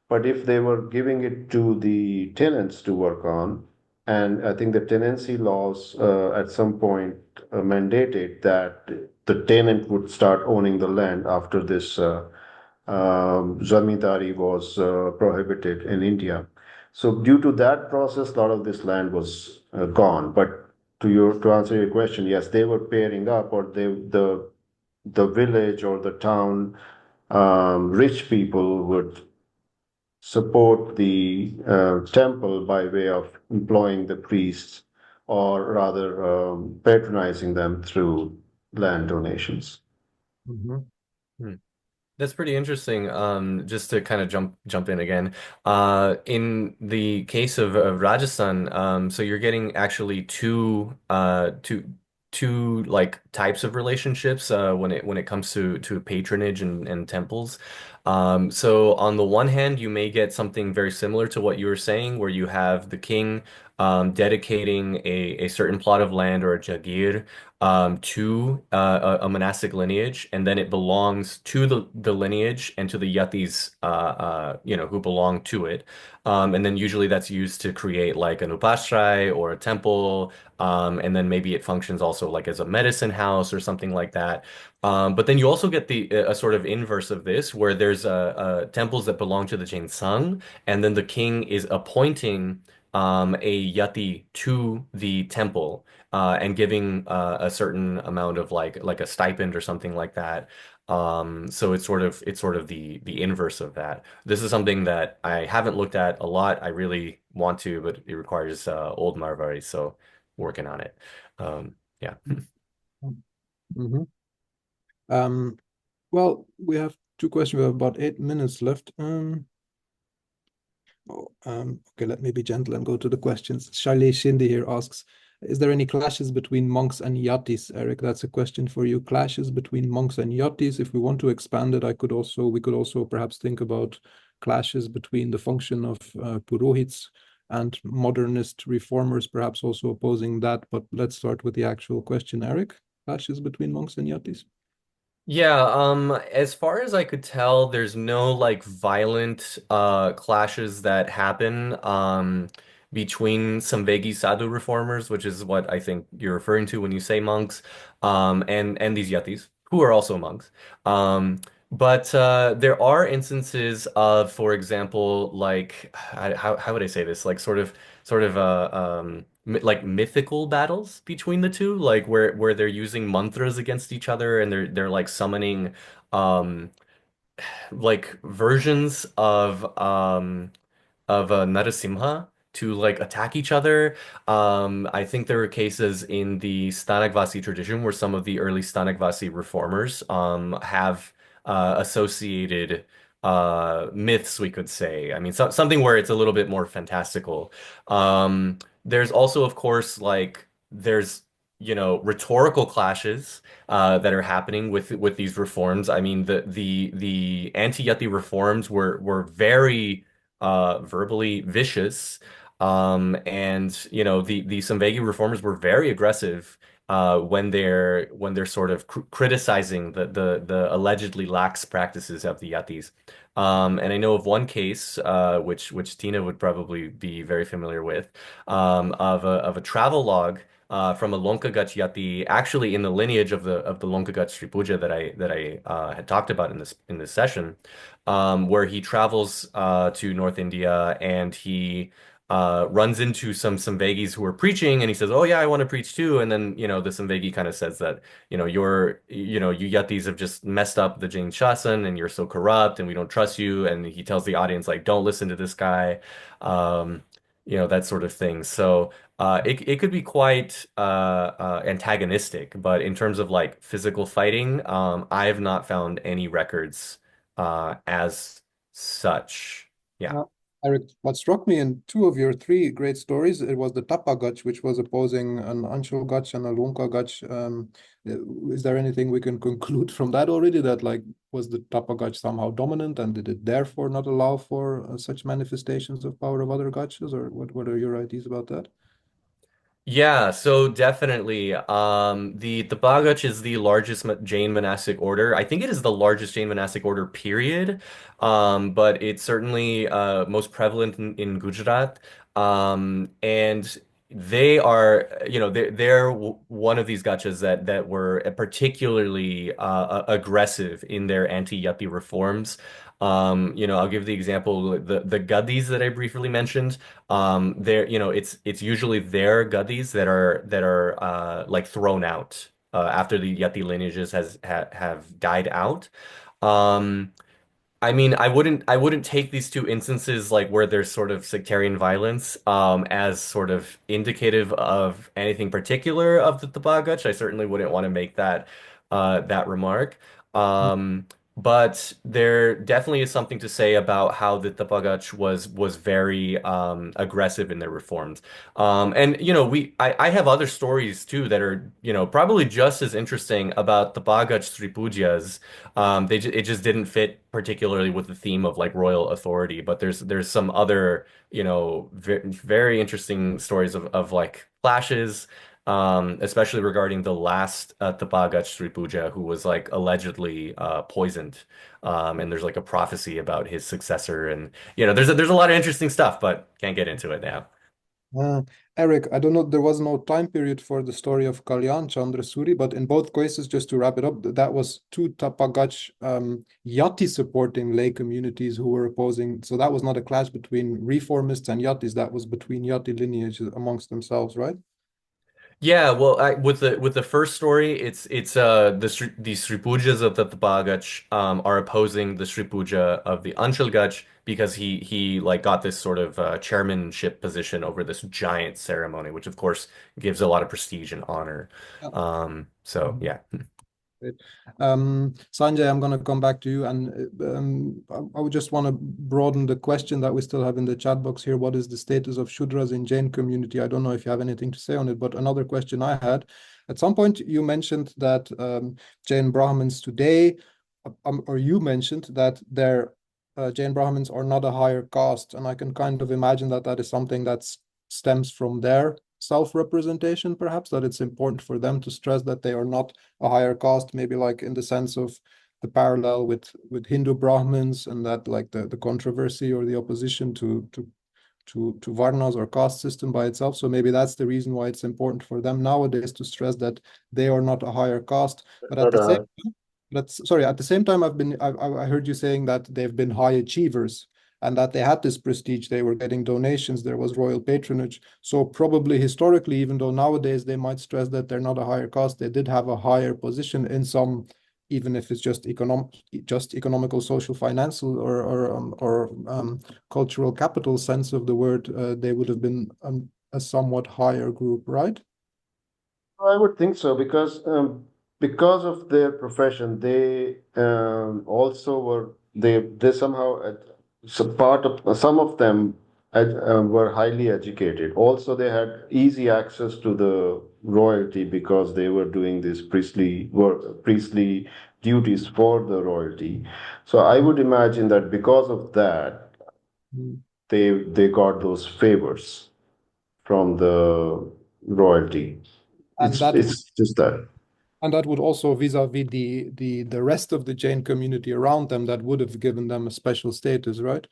But if they were giving it to the tenants to work on, and I think the tenancy laws at some point mandated that the tenant would start owning the land after this zamindari was prohibited in India. So due to that process, a lot of this land was gone. But to answer your question, yes, they were pairing up, or the village or the town rich people would support the temple by way of employing the priests, or rather patronizing them through land donations. Mhm. Hmm. That's pretty interesting. Just to kind of jump in again. In the case of Rajasthan, so you're getting actually two like types of relationships when it comes to patronage and temples. So on the one hand, you may get something very similar to what you were saying, where you have the king dedicating a certain plot of land or a jagir to a monastic lineage, and then it belongs to the lineage and to the yatis, who belong to it. And then usually that's used to create like an upashray or a temple, and then maybe it functions also like as a medicine house or something like that. But then you also get the a sort of inverse of this, where there's temples that belong to the Jain Sangh, and then the king is appointing a yati to the temple and giving a certain amount of like a stipend or something like that. So it's sort of the inverse of that. This is something that I haven't looked at a lot. I really want to, but it requires old Marvari, so working on it. Yeah. Mhm. Um, well, we have two questions. We have about 8 minutes left. Okay, let me be gentle and go to the questions. Shailesh Shinde here asks, is there any clashes between monks and yatis? Eric, that's a question for you. Clashes between monks and yatis. If we want to expand it, we could also perhaps think about clashes between the function of purohits and modernist reformers, perhaps also opposing that. But let's start with the actual question, Eric. Clashes between monks and yatis. Yeah, as far as I could tell, there's no like violent clashes that happen between Samvegi Sadhu reformers, which is what I think you're referring to when you say monks, and these yatis, who are also monks. But there are instances of, for example, like how would I say this? Like like mythical battles between the two, like where they're using mantras against each other and they're like summoning um like versions of Narasimha to like attack each other. I think there were cases in the Stanagvasi tradition where some of the early Stanagvasi reformers have associated myths, we could say. I mean, something where it's a little bit more fantastical. There's also, of course, like there's rhetorical clashes that are happening with these reforms. I mean, the anti-Yati reforms were very verbally vicious. And the Samvegi reformers were very aggressive when they're sort of criticizing the allegedly lax practices of the Yatis. And I know of one case, which Tina would probably be very familiar with, of a travel log from a Lonkagach Yati, actually in the lineage of the Lonkagach Sri Puja that I had talked about in this session, where he travels to North India and he runs into some Vegis who are preaching, and he says, "Oh yeah, I want to preach too." And then the Samvegi kind of says that you Yatis have just messed up the Jain Shasan, and you're so corrupt, and we don't trust you. And he tells the audience like, "Don't listen to this guy," that sort of thing. So. It could be quite antagonistic, but in terms of like physical fighting, I have not found any records as such. Yeah. Eric, what struck me in two of your three great stories, it was the Tapa Gach, which was opposing an Anshul Gach and a Lunka Gach. Is there anything we can conclude from that already? That like was the Tapa Gach somehow dominant, and did it therefore not allow for such manifestations of power of other Gachas, or what are your ideas about that? Yeah, so definitely. The Bagach is the largest Jain monastic order. I think it is the largest Jain monastic order, period. But it's certainly most prevalent in Gujarat. And they are, they're one of these gachas that were particularly aggressive in their anti-Yati reforms. I'll give the example, the Gaddis that I briefly mentioned. It's usually their Gaddis that are like thrown out after the Yati lineages have died out. Um, I mean, I wouldn't take these two instances like where there's sort of sectarian violence as sort of indicative of anything particular of the Tabagach. I certainly wouldn't want to make that remark. But there definitely is something to say about how the Tapagach was very aggressive in their reforms. And I have other stories too that are probably just as interesting about Tapagach Tripujas. It just didn't fit particularly with the theme of like royal authority. But there's some other very interesting stories of like clashes. Especially regarding the last Tapagach Tripuja, who was like allegedly poisoned. And there's like a prophecy about his successor, and there's a lot of interesting stuff, but can't get into it now. Uh, Eric, I don't know, there was no time period for the story of Kalyan Chandra Suri, but in both cases, just to wrap it up, that was two Tapagach Yati supporting lay communities who were opposing. So that was not a clash between reformists and Yatis, that was between Yati lineages amongst themselves, right? Yeah, well, with the first story, the Sri Pujas of the Tapagach are opposing the Sri Puja of the Anchalgach because he like got this sort of chairmanship position over this giant ceremony, which of course gives a lot of prestige and honor. So yeah. Great. Sanjay, I'm going to come back to you, and I would just want to broaden the question that we still have in the chat box here. What is the status of Shudras in Jain community? I don't know if you have anything to say on it, but another question I had, at some point you mentioned that Jain Brahmins today, or you mentioned that their Jain Brahmins are not a higher caste, and I can kind of imagine that that is something that stems from their self-representation, perhaps, that it's important for them to stress that they are not a higher caste, maybe like in the sense of the parallel with Hindu Brahmins, and that like the controversy or the opposition to Varnas or caste system by itself. So maybe that's the reason why it's important for them nowadays to stress that they are not a higher caste. But at the same at the same time, I heard you saying that they've been high achievers and that they had this prestige, they were getting donations, there was royal patronage. So probably historically, even though nowadays they might stress that they're not a higher caste, they did have a higher position in some, even if it's just economical, social, financial, or cultural capital sense of the word, they would have been a somewhat higher group, right? I would think so because of their profession, they also were they somehow some of them were highly educated. Also, they had easy access to the royalty because they were doing these priestly duties for the royalty. So I would imagine that because of that, they got those favors from the royalty. And It's just that. And that would also vis-a-vis the rest of the Jain community around them, that would have given them a special status, right?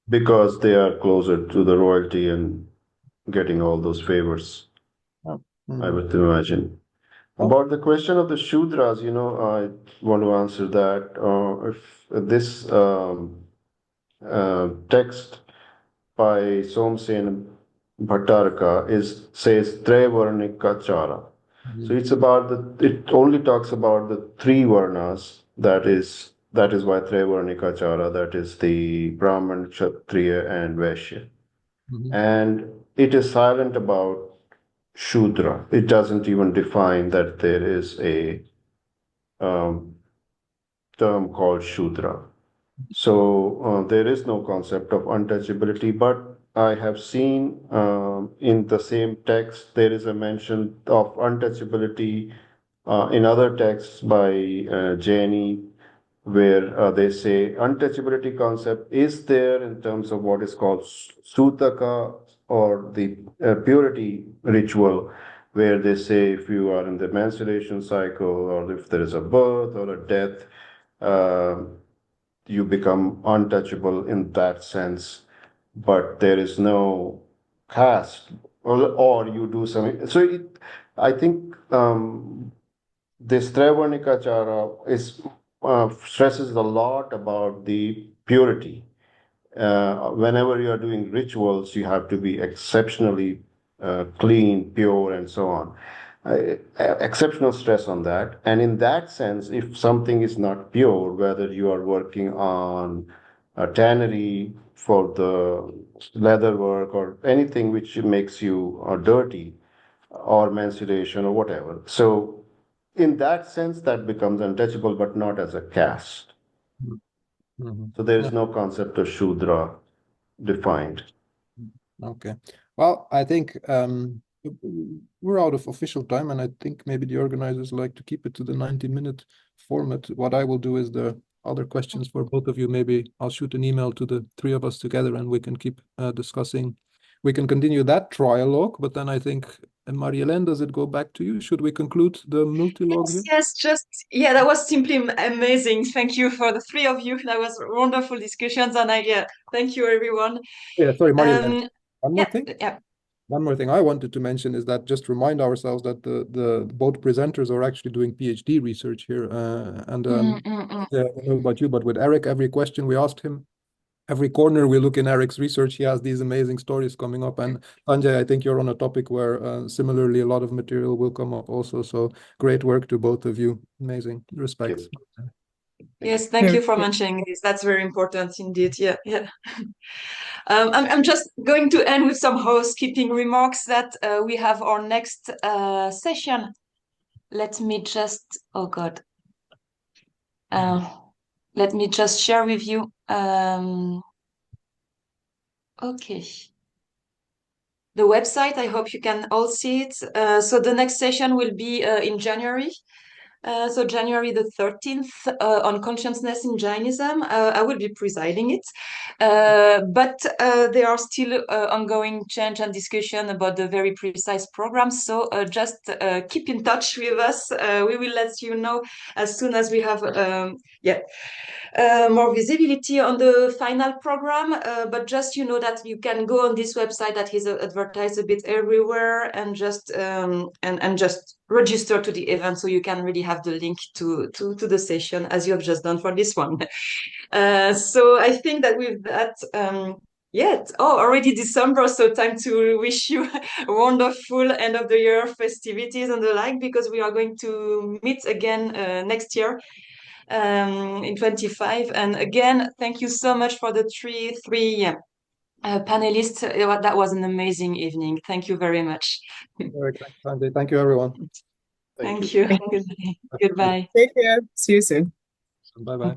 Because they are closer to the royalty and getting all those favors, I would imagine. About the question of the Shudras, I want to answer that. If this text by Somsen Bhattaraka says Trevarnika Chara. So it only talks about the three varnas. That is why Trevarnika Chara, that is the Brahman, Kshatriya, and Vaishya. And it is silent about Shudra. It doesn't even define that there is a term called Shudra. So there is no concept of untouchability, but I have seen in the same text there is a mention of untouchability in other texts by Jaini, where they say untouchability concept is there in terms of what is called Sutaka, or the purity ritual, where they say if you are in the menstruation cycle, or if there is a birth or a death, you become untouchable in that sense, but there is no caste, or you do something. So I think this Trevarnikachara stresses a lot about the purity. Whenever you are doing rituals, you have to be exceptionally clean, pure, and so on. Exceptional stress on that. And in that sense, if something is not pure, whether you are working on a tannery for the leather work or anything which makes you dirty, or menstruation or whatever. So in that sense, that becomes untouchable, but not as a caste. So there is no concept of Shudra defined. Okay. Well, I think we're out of official time, and I think maybe the organizers like to keep it to the 90-minute format. What I will do is the other questions for both of you. Maybe I'll shoot an email to the three of us together, and we can keep discussing. We can continue that trialogue, but then I think, Marie-Hélène, does it go back to you? Should we conclude the multilogue here? Yes, yeah, that was simply amazing. Thank you for the three of you. That was wonderful discussions, and thank you everyone. Yeah, sorry, Marie-Hélène. One more thing. Yeah. One more thing I wanted to mention is that just remind ourselves that the both presenters are actually doing PhD research here. I don't know about you, but with Eric, every question we asked him, every corner we look in Eric's research, he has these amazing stories coming up. And Sanjay, I think you're on a topic where similarly a lot of material will come up also. So great work to both of you. Amazing. Respect. Yes, thank you for mentioning this. That's very important indeed. Yeah. I'm just going to end with some housekeeping remarks that we have our next session. Let me just, oh God. Let me just share with you. Okay. The website, I hope you can all see it. So the next session will be in January. So January the 13th on consciousness in Jainism. I will be presiding it. But there are still ongoing change and discussion about the very precise program. So just keep in touch with us. We will let you know as soon as we have more visibility on the final program, but just that you can go on this website that is advertised a bit everywhere, and just just register to the event, so you can really have the link to the session as you have just done for this one. So I think that with that, already December, so time to wish you a wonderful end of the year festivities and the like, because we are going to meet again next year. In 25. And again, thank you so much for the three panelists. That was an amazing evening. Thank you very much. Thank you, everyone. Thank you. Goodbye. Take care. See you soon. Bye-bye.